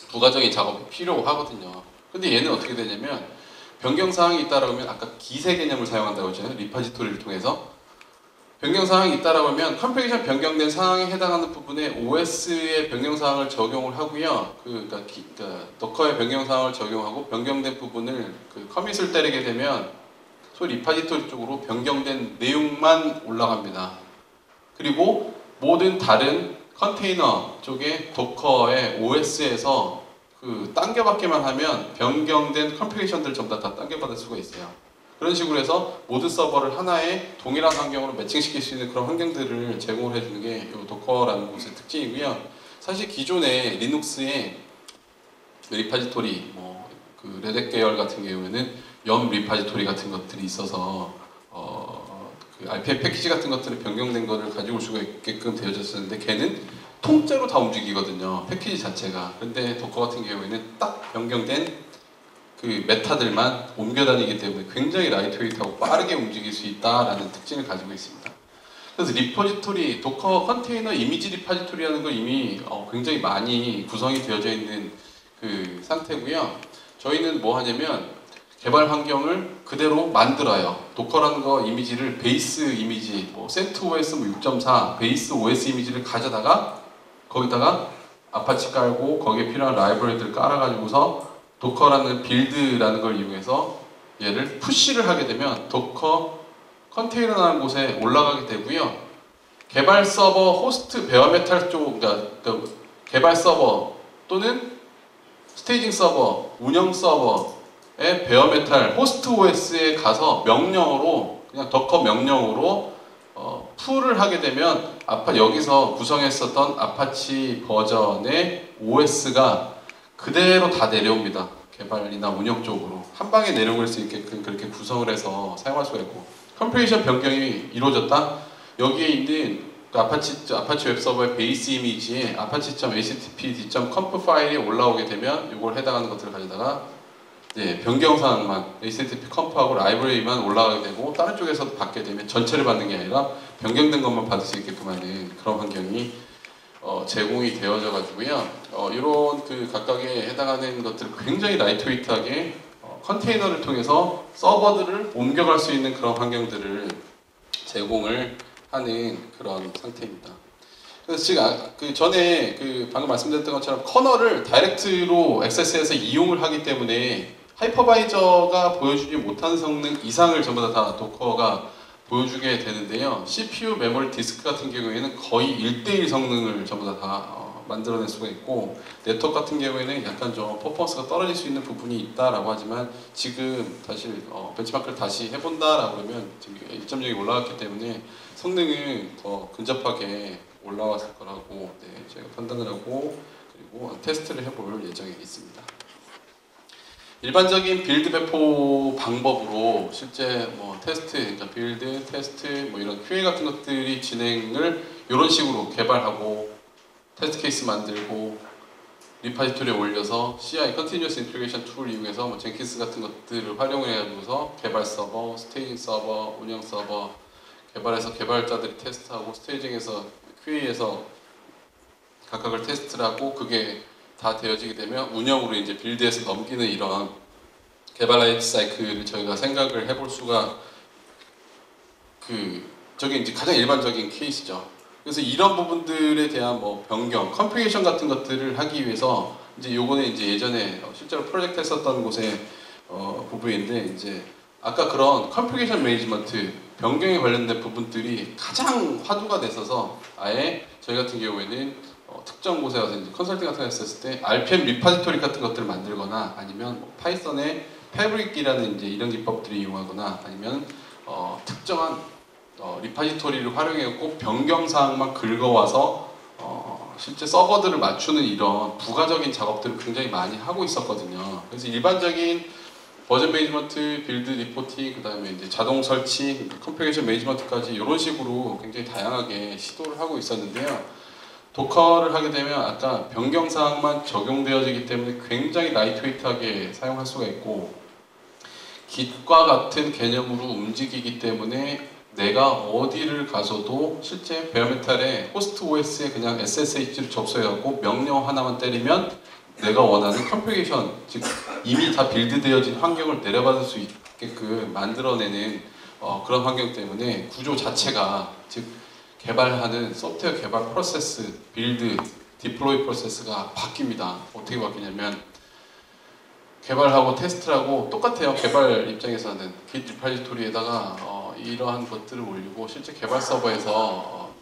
부가적인 작업이 필요하거든요. 근데 얘는 어떻게 되냐면 변경 사항이 있다라고 하면 아까 기세 개념을 사용한다고 했잖아요. 리파지토리를 통해서 변경 사항이 있다라고 하면 컨피그레이션 변경된 사항에 해당하는 부분에 OS의 변경 사항을 적용을 하고요. 그러니까 도커의 변경 사항을 적용하고 변경된 부분을 커밋을 때리게 되면 소위 리파지토리 쪽으로 변경된 내용만 올라갑니다. 그리고 모든 다른 컨테이너 쪽에 도커의 OS에서 당겨받기만 하면 변경된 컨피그레이션들 전부 다 당겨받을 수가 있어요. 그런 식으로 해서 모든 서버를 하나의 동일한 환경으로 매칭시킬 수 있는 그런 환경들을 제공을 해주는 게 이 도커라는 곳의 특징이고요. 사실 기존의 리눅스의 리파지토리, 레덱 계열 같은 경우에는 염 리파지토리 같은 것들이 있어서 RPM 패키지 같은 것들을 변경된 것을 가지고 올 수가 있게끔 되어졌었는데 걔는 통째로 다 움직이거든요. 패키지 자체가. 근데 도커 같은 경우에는 딱 변경된 메타들만 옮겨 다니기 때문에 굉장히 라이트웨이트하고 빠르게 움직일 수 있다라는 특징을 가지고 있습니다. 그래서 리포지토리, 도커 컨테이너 이미지 리파지토리라는 걸 이미 굉장히 많이 구성이 되어져 있는 상태고요. 저희는 뭐 하냐면 개발 환경을 그대로 만들어요. 도커라는 거 이미지를 베이스 이미지, 뭐 CentOS 뭐 6.4 베이스 OS 이미지를 가져다가 거기다가 아파치 깔고 거기에 필요한 라이브러리들 깔아가지고서 도커라는 빌드라는 걸 이용해서 얘를 푸시를 하게 되면 도커 컨테이너라는 곳에 올라가게 되고요. 개발 서버 호스트 베어메탈 쪽, 그러니까 개발 서버 또는 스테이징 서버, 운영 서버의 베어메탈 호스트 OS에 가서 명령어로 그냥 docker 명령어로 풀을 하게 되면 여기서 구성했었던 아파치 버전의 OS가 그대로 다 내려옵니다. 개발이나 운영 쪽으로 한 방에 내려올 수 있게끔 그렇게 구성을 해서 사용할 수가 있고, 컴피레이션 변경이 이루어졌다. 여기에 있는 그 아파치 웹서버의 베이스 이미지에 apache.http:/conf 파일이 올라오게 되면 이걸 해당하는 것들을 가져다가 변경 사항만 http conf하고 라이브러리만 올라가게 되고, 다른 쪽에서 받게 되면 전체를 받는 게 아니라 변경된 것만 받을 수 있게끔 하는 그런 환경이 제공이 되어져 가지고요. 이런 그 각각에 해당하는 것들을 굉장히 라이트웨이트하게 컨테이너를 통해서 서버들을 옮겨갈 수 있는 그런 환경들을 제공을 하는 그런 상태입니다. 그래서 지금 그 전에 방금 말씀드렸던 것처럼 커널을 다이렉트로 액세스해서 이용을 하기 때문에 하이퍼바이저가 보여주지 못하는 성능 이상을 전부 다 도커가 보여주게 되는데요. CPU, 메모리, 디스크 같은 경우에는 거의 1:1 성능을 전부 다 만들어낼 수가 있고, 네트워크 같은 경우에는 약간 좀 퍼포먼스가 떨어질 수 있는 부분이 있다라고 하지만, 지금 다시 벤치마크를 다시 해본다라고 그러면 지금 1.0이 올라왔기 때문에 성능은 더 근접하게 올라왔을 거라고 제가 판단을 하고, 그리고 테스트를 해볼 예정에 있습니다. 일반적인 빌드 배포 방법으로 실제 뭐 테스트, 그러니까 빌드, 테스트, 뭐 이런 QA 같은 것들이 진행을 이런 식으로 개발하고 테스트 케이스 만들고 리파지토리에 올려서 CI, Continuous Integration 툴 이용해서 뭐 젠킨스 같은 것들을 활용해가지고서 개발 서버, 스테이징 서버, 운영 서버 개발해서 개발자들이 테스트하고, 스테이징에서 QA에서 각각을 테스트를 하고, 그게 다 되어지게 되면 운영으로 이제 빌드에서 넘기는 이런 개발 라이프 사이클을 저희가 생각을 해볼 수가 저게 이제 가장 일반적인 케이스죠. 그래서 이런 부분들에 대한 뭐 변경, 컴피레이션 같은 것들을 하기 위해서 이제 요거는 이제 예전에 실제로 프로젝트 했었던 곳의 부분인데, 이제 아까 그런 컴피레이션 매니지먼트, 변경에 관련된 부분들이 가장 화두가 됐어서 아예 저희 같은 경우에는 특정 곳에 가서 이제 컨설팅 같은 거 했었을 때 RPM 리파지토리 같은 것들을 만들거나, 아니면 뭐 파이썬의 패브릭이라는 이제 이런 기법들을 이용하거나, 아니면 특정한 리파지토리를 활용해갖고 변경 사항만 긁어와서 실제 서버들을 맞추는 이런 부가적인 작업들을 굉장히 많이 하고 있었거든요. 그래서 일반적인 버전 매니지먼트, 빌드 리포팅, 그 다음에 이제 자동 설치, 컨피그레이션 매니지먼트까지 이런 식으로 굉장히 다양하게 시도를 하고 있었는데요. 도커를 하게 되면 아까 변경 사항만 적용되어지기 때문에 굉장히 라이트웨이트하게 사용할 수가 있고, Git과 같은 개념으로 움직이기 때문에 내가 어디를 가서도 실제 베어메탈의 호스트 OS에 그냥 SSH를 접속해갖고 명령 하나만 때리면 내가 원하는 컨피그레이션, 즉 이미 다 빌드되어진 환경을 내려받을 수 있게끔 만들어내는 그런 환경 때문에 구조 자체가, 즉 개발하는 소프트웨어 개발 프로세스, 빌드, 디플로이 프로세스가 바뀝니다. 어떻게 바뀌냐면 개발하고 테스트하고 똑같아요. 개발 입장에서는 Git 리파지토리에다가 이러한 것들을 올리고, 실제 개발 서버에서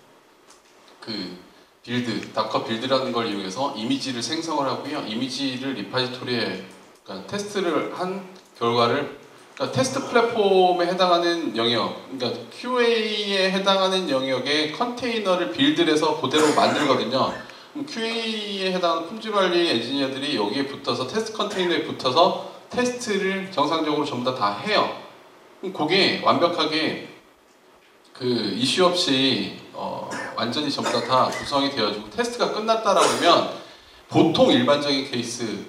그 빌드, 다커 빌드라는 걸 이용해서 이미지를 생성을 하고요. 이미지를 리파지토리에, 그러니까 테스트를 한 결과를, 그러니까 테스트 플랫폼에 해당하는 영역, 그러니까 QA에 해당하는 영역의 컨테이너를 빌드를 해서 그대로 만들거든요. 그럼 QA에 해당하는 품질 관리 엔지니어들이 여기에 붙어서 테스트 컨테이너에 붙어서 테스트를 정상적으로 전부 다 해요. 그럼 그게 완벽하게 그 이슈 없이 완전히 전부 다 구성이 되어지고 테스트가 끝났다라고 하면, 보통 일반적인 케이스에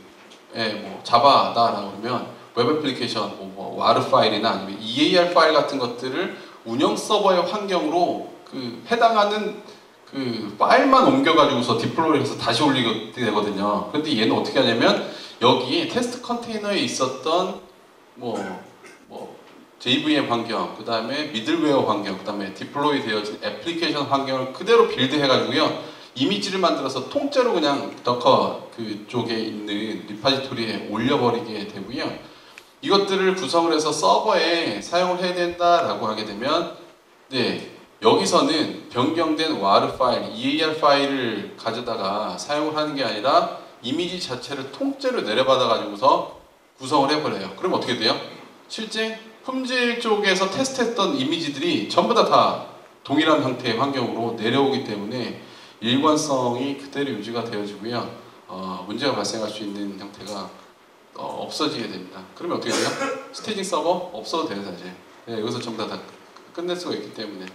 뭐 자바다라고 하면 웹 애플리케이션, 뭐 와르 파일이나 아니면 EAR 파일 같은 것들을 운영 서버의 환경으로 그 해당하는 그 파일만 옮겨가지고서 디플로이해서 다시 올리게 되거든요. 근데 얘는 어떻게 하냐면 여기 테스트 컨테이너에 있었던 뭐 JVM 환경, 그 다음에 미들웨어 환경, 그 다음에 디플로이 되어진 애플리케이션 환경을 그대로 빌드해가지고요. 이미지를 만들어서 통째로 그냥 더커 그쪽에 있는 리파지토리에 올려버리게 되고요. 이것들을 구성을 해서 서버에 사용을 해야 된다라고 하게 되면 네, 여기서는 변경된 WAR 파일, EAR 파일을 가져다가 사용을 하는 게 아니라 이미지 자체를 통째로 내려받아 가지고서 구성을 해버려요. 그럼 어떻게 돼요? 실제 품질 쪽에서 테스트했던 이미지들이 전부 다 동일한 형태의 환경으로 내려오기 때문에 일관성이 그대로 유지가 되어지고요. 문제가 발생할 수 있는 형태가 없어지게 됩니다. 그러면 어떻게 돼요? 스테이징 서버 없어도 돼요, 사실. 네, 여기서 전부 다 끝낼 수가 있기 때문에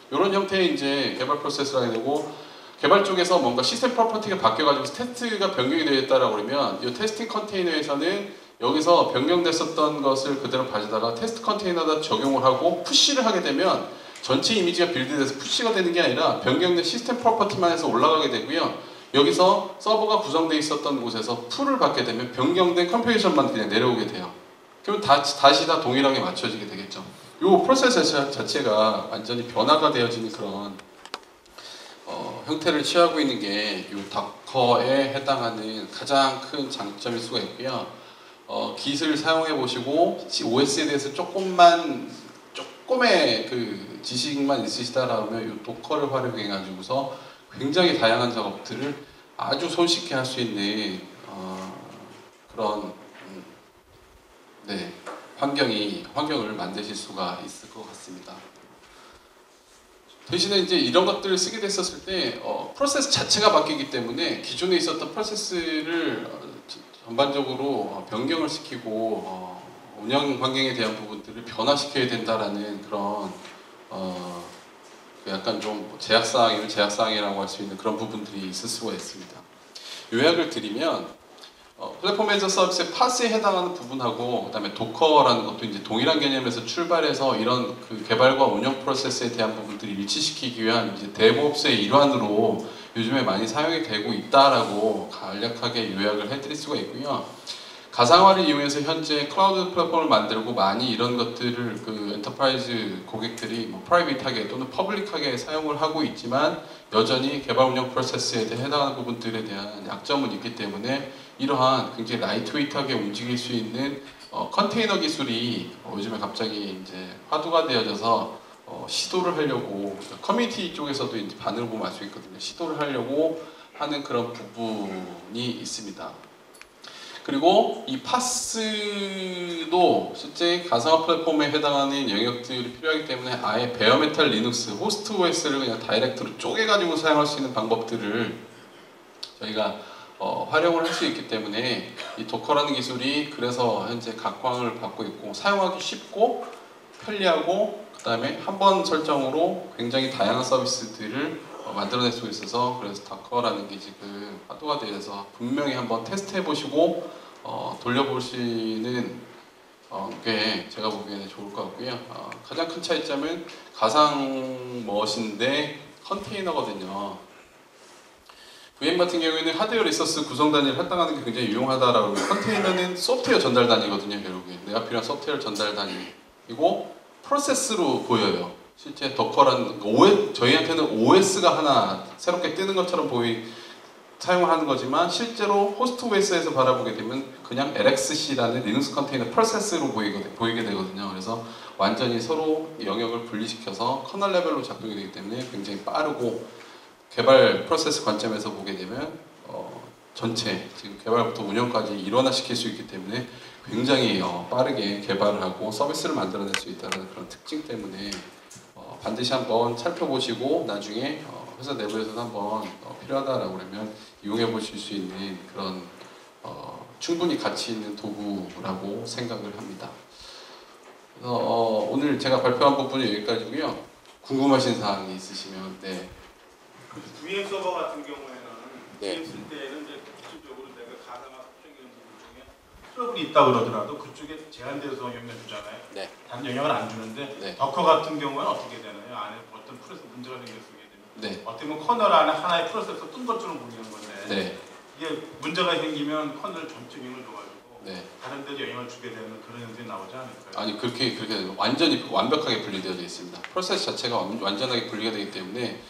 이런 형태의 이제 개발 프로세스를 하게 되고 개발 쪽에서 뭔가 시스템 프로퍼티가 바뀌어가지고 테스트가 변경이 되었다라고 그러면 이 테스팅 컨테이너에서는 여기서 변경됐었던 것을 그대로 가져다가 테스트 컨테이너에다 적용을 하고 푸시를 하게 되면 전체 이미지가 빌드돼서 푸시가 되는 게 아니라 변경된 시스템 프로퍼티만 해서 올라가게 되고요. 여기서 서버가 구성되어 있었던 곳에서 풀을 받게 되면 변경된 컴퓨테이션만 그냥 내려오게 돼요. 그럼 다시 다 동일하게 맞춰지게 되겠죠. 이 프로세스 자체가 완전히 변화가 되어지는 그런 형태를 취하고 있는 게 이 다커에 해당하는 가장 큰 장점일 수가 있고요. 깃을 사용해 보시고 OS에 대해서 조금의 그 지식만 있으시다라면 이 도커를 활용해 가지고서 굉장히 다양한 작업들을 아주 손쉽게 할 수 있는 그런 네, 환경을 만드실 수가 있을 것 같습니다. 대신에 이제 이런 것들을 쓰게 됐었을 때 프로세스 자체가 바뀌기 때문에 기존에 있었던 프로세스를 전반적으로 변경을 시키고 운영 환경에 대한 부분들을 변화시켜야 된다라는 그런 약간 좀 제약사항이라고 할 수 있는 그런 부분들이 있을 수가 있습니다. 요약을 드리면 플랫폼 애저 서비스의 파스에 해당하는 부분하고 그다음에 도커라는 것도 이제 동일한 개념에서 출발해서 이런 그 개발과 운영 프로세스에 대한 부분들을 일치시키기 위한 이제 데브옵스의 일환으로 요즘에 많이 사용이 되고 있다라고 간략하게 요약을 해드릴 수가 있고요. 가상화를 이용해서 현재 클라우드 플랫폼을 만들고 많이 이런 것들을 그 엔터프라이즈 고객들이 뭐 프라이빗하게 또는 퍼블릭하게 사용을 하고 있지만 여전히 개발 운영 프로세스에 해당하는 부분들에 대한 약점은 있기 때문에 이러한 굉장히 라이트웨이트하게 움직일 수 있는 컨테이너 기술이 요즘에 갑자기 이제 화두가 되어져서 시도를 하려고 커뮤니티 쪽에서도 이제 반응을 보면 알 수 있거든요. 시도를 하려고 하는 그런 부분이 있습니다. 그리고 이 파스도 실제 가상화 플랫폼에 해당하는 영역들이 필요하기 때문에 아예 베어메탈 리눅스, 호스트 OS를 그냥 다이렉트로 쪼개가지고 사용할 수 있는 방법들을 저희가 활용을 할 수 있기 때문에 이 도커라는 기술이 그래서 현재 각광을 받고 있고 사용하기 쉽고 편리하고 그 다음에 한 번 설정으로 굉장히 다양한 서비스들을 만들어낼 수 있어서 그래서 다커라는 게 지금 화두가 되어서 분명히 한번 테스트해 보시고 돌려보시는 게 제가 보기에는 좋을 것 같고요. 가장 큰 차이점은 가상 멋인데 컨테이너거든요. VM 같은 경우에는 하드웨어 리소스 구성 단위를 할당하는 게 굉장히 유용하다라고 하고 컨테이너는 소프트웨어 전달 단위거든요. 결국에 내가 필요한 소프트웨어 전달 단위이고 프로세스로 보여요. 실제 더커라는 저희한테는 OS가 하나 새롭게 뜨는 것처럼 사용하는 거지만 실제로 호스트 OS에서 바라보게 되면 그냥 LXC라는 리눅스 컨테이너 프로세스로 보이게 되거든요. 그래서 완전히 서로 영역을 분리시켜서 커널 레벨로 작동이 되기 때문에 굉장히 빠르고 개발 프로세스 관점에서 보게 되면 전체 지금 개발부터 운영까지 일원화시킬 수 있기 때문에 굉장히 빠르게 개발을 하고 서비스를 만들어낼 수 있다는 그런 특징 때문에 반드시 한번 살펴보시고 나중에 회사 내부에서도 한번 필요하다라고 그러면 이용해 보실 수 있는 그런 충분히 가치 있는 도구라고 생각을 합니다. 그래서 오늘 제가 발표한 부분이 여기까지고요. 궁금하신 사항이 있으시면 네. VM 서버 같은 경우에는 네. VM 쓸 때는 이제 기술적으로 내가 가상화 설정이라는 부분 중에 트러블이 있다 그러더라도 그쪽에 제한되어서 영향을 주잖아요. 네. 다른 영향을 안 주는데 네. 더커 같은 경우는 어떻게 되나요? 안에 어떤 프로세스 문제가 생겼으게 되면 네. 어떻게 보면 커널 안에 하나의 프로세스 뜬 것처럼 보이는 건데 네. 이게 문제가 생기면 커널 전체 영향을 줘가지고 네. 다른 데도 영향을 주게 되는 그런 현상이 나오지 않을까요? 아니 그렇게 완전히 완벽하게 분리되어 있습니다. 프로세스 자체가 완전하게 분리가 되기 때문에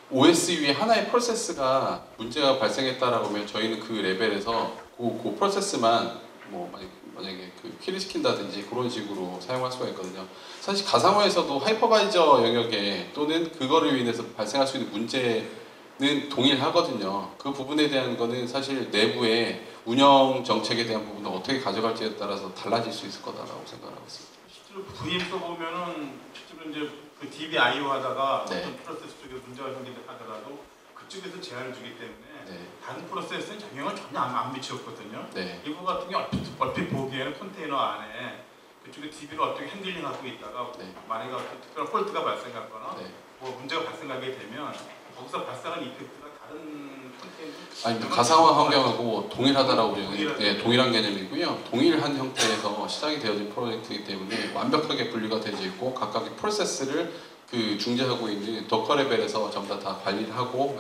OS 위에 하나의 프로세스가 문제가 발생했다라고 하면 저희는 그 레벨에서 그 프로세스만 뭐 만약에 그 킬을 시킨다든지 그런 식으로 사용할 수가 있거든요. 사실 가상화에서도 하이퍼바이저 영역에 또는 그거를 인해서 발생할 수 있는 문제는 동일하거든요. 그 부분에 대한 거는 사실 내부의 운영 정책에 대한 부분을 어떻게 가져갈지에 따라서 달라질 수 있을 거다라고 생각하고 있습니다. 실제로 VM 써보면은 실제로 이제 그 DB/IO 하다가 네. 어떤 프로세스 쪽에 문제가 생긴다더라도 그쪽에서 제한을 주기 때문에 네. 다른 프로세스는 영향을 전혀 안 미쳤거든요. 네. 이거 같은 경우 얼핏 보기에는 컨테이너 안에 그쪽에 DB를 어떻게 핸들링하고 있다가 네. 만약에 어떤 특별한 폴트가 발생하거나 네. 뭐 문제가 발생하게 되면 거기서 발생하는 이펙트가 다른 컨테이너 아니 가상화 환경하고 동일하다라고 보면 동일하죠. 동일한 개념이고요. 동일한 형태에서 시작이 되어진 프로젝트이기 때문에 완벽하게 분리가 되어 있고 각각의 프로세스를 그 중재하고 있는 도커 레벨에서 전부 다 관리를 하고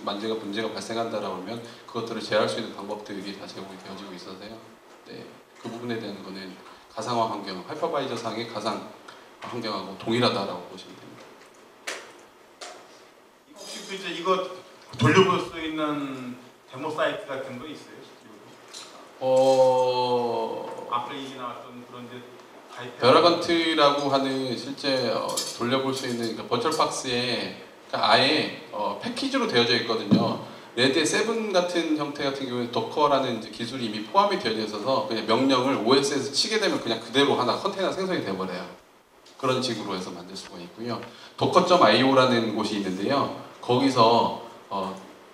만약에 문제가 발생한다라고 하면 그것들을 제어할 수 있는 방법들이 다 제공이 되어지고 있어서요. 네, 그 부분에 대한 거는 가상화 환경, 하이퍼바이저 상의 가상 환경하고 동일하다라고 보시면 됩니다. 혹시 그 이제 이거 돌려볼 수 있는 데모 사이트 같은 거 있어요? 앞에 얘기 나왔던 그런 이제 베라건트라고 하는 실제 돌려볼 수 있는 그러니까 버추얼박스에 그러니까 아예 패키지로 되어져 있거든요. 레드 7 같은 형태 같은 경우에 도커라는 이제 기술이 이미 포함이 되어 있어서 그냥 명령을 OS에서 치게 되면 그냥 그대로 하나 컨테이너 생성이 되어버려요. 그런 식으로 해서 만들 수가 있고요. docker.io라는 곳이 있는데요. 거기서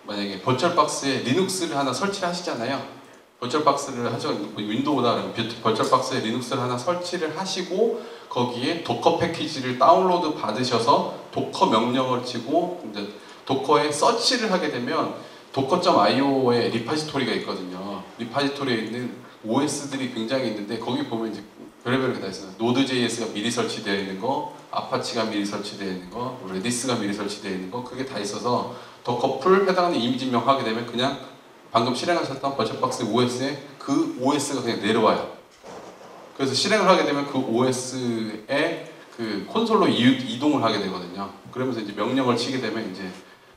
만약에 버추얼박스에 리눅스를 하나 설치를 하시잖아요. 버추얼박스를 하셔 윈도우나 버추얼박스에 리눅스를 하나 설치를 하시고 거기에 도커 패키지를 다운로드 받으셔서 도커 명령을 치고 이제 도커에 서치를 하게 되면 docker.io에 리파지토리가 있거든요. 리파지토리에 있는 OS들이 굉장히 있는데 거기 보면 이제 별의별 게 다 있어요. Node.js가 미리 설치되어 있는 거, 아파치가 미리 설치되어 있는 거, 레디스가 미리 설치되어 있는 거 그게 다 있어서 도커풀 해당하는 이미지명 하게 되면 그냥 방금 실행하셨던 버추얼박스 OS에 그 OS가 그냥 내려와요. 그래서 실행을 하게 되면 그 OS에 그 콘솔로 이동을 하게 되거든요. 그러면서 이제 명령을 치게 되면 이제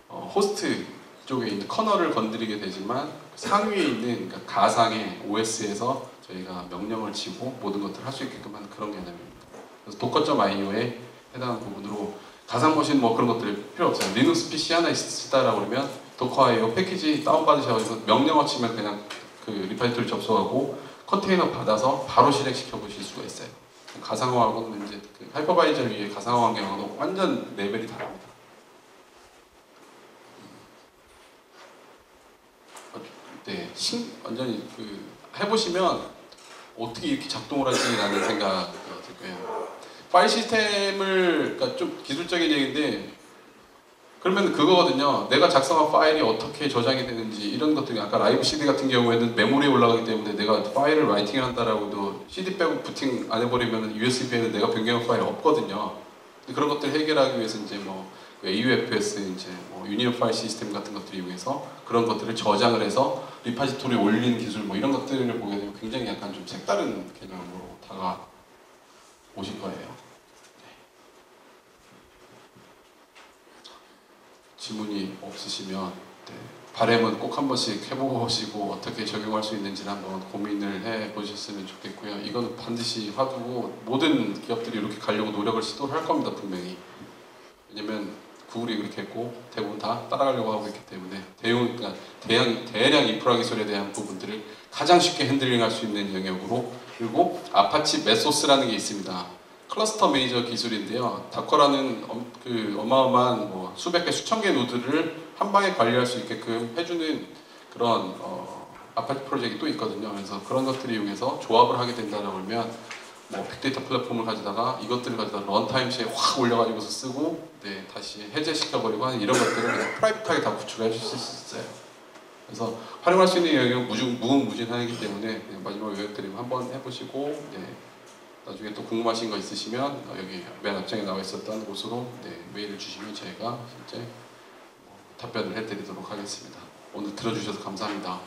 호스트 쪽에 있는 커널을 건드리게 되지만 상위에 있는 그러니까 가상의 OS에서 저희가 명령을 치고 모든 것들을 할 수 있게끔 하는 그런 개념입니다. 그래서 docker.io에 해당하는 부분으로 가상 머신 뭐 그런 것들 필요 없어요. 리눅스 PC 하나 있으시다라고 그러면 docker.io 패키지 다운받으셔서 명령어 치면 그냥 그 리파지토리 접속하고 컨테이너 받아서 바로 실행시켜 보실 수가 있어요. 가상화하고는 이제 그 하이퍼바이저 위에 가상화 환경하고는 완전 레벨이 다릅니다. 네, 완전히 그 해보시면 어떻게 이렇게 작동을 할지라는 생각이 들 거예요. 파일 시스템을 그러니까 좀 기술적인 얘기인데 그러면 그거거든요. 내가 작성한 파일이 어떻게 저장이 되는지 이런 것들이 아까 라이브 CD 같은 경우에는 메모리에 올라가기 때문에 내가 파일을 라이팅을 한다라고도 CD 빼고 부팅 안 해버리면 USB에는 내가 변경한 파일이 없거든요. 그런 것들 해결하기 위해서 이제 뭐 AUFS 이제 뭐 유니온 파일 시스템 같은 것들을 이용해서 그런 것들을 저장을 해서 리파지토리에 올리는 기술 뭐 이런 것들을 보게 되면 굉장히 약간 좀 색다른 개념으로 다가오실 거예요. 질문이 없으시면 바램은 꼭 한 번씩 해보시고 어떻게 적용할 수 있는지를 한번 고민을 해보셨으면 좋겠고요. 이건 반드시 화두고 모든 기업들이 이렇게 가려고 노력을 시도를 할 겁니다. 분명히. 왜냐면 구글이 그렇게 했고 대부분 다 따라가려고 하고 있기 때문에 그러니까 대량 인프라 기술에 대한 부분들을 가장 쉽게 핸들링할 수 있는 영역으로 그리고 아파치 메소스라는 게 있습니다. 클러스터 매니저 기술인데요. 다커라는 그 어마어마한 뭐 수백 개, 수천 개 노드를 한 방에 관리할 수 있게끔 해주는 그런 아파치 프로젝트가 또 있거든요. 그래서 그런 것들을 이용해서 조합을 하게 된다고 하면 뭐 빅데이터 플랫폼을 가져다가 이것들을 가져다 런타임시에 확 올려가지고서 쓰고 다시 해제시켜버리고 하는 이런 것들을 그냥 프라이빗하게 다 구축해 주실 수 있어요. 그래서 활용할 수 있는 영역은 무궁무진하기 때문에 마지막 요약드리면 한번 해보시고 나중에 또 궁금하신 거 있으시면 여기 맨 앞장에 나와 있었던 곳으로 메일을 주시면 저희가 실제 답변을 해드리도록 하겠습니다. 오늘 들어주셔서 감사합니다.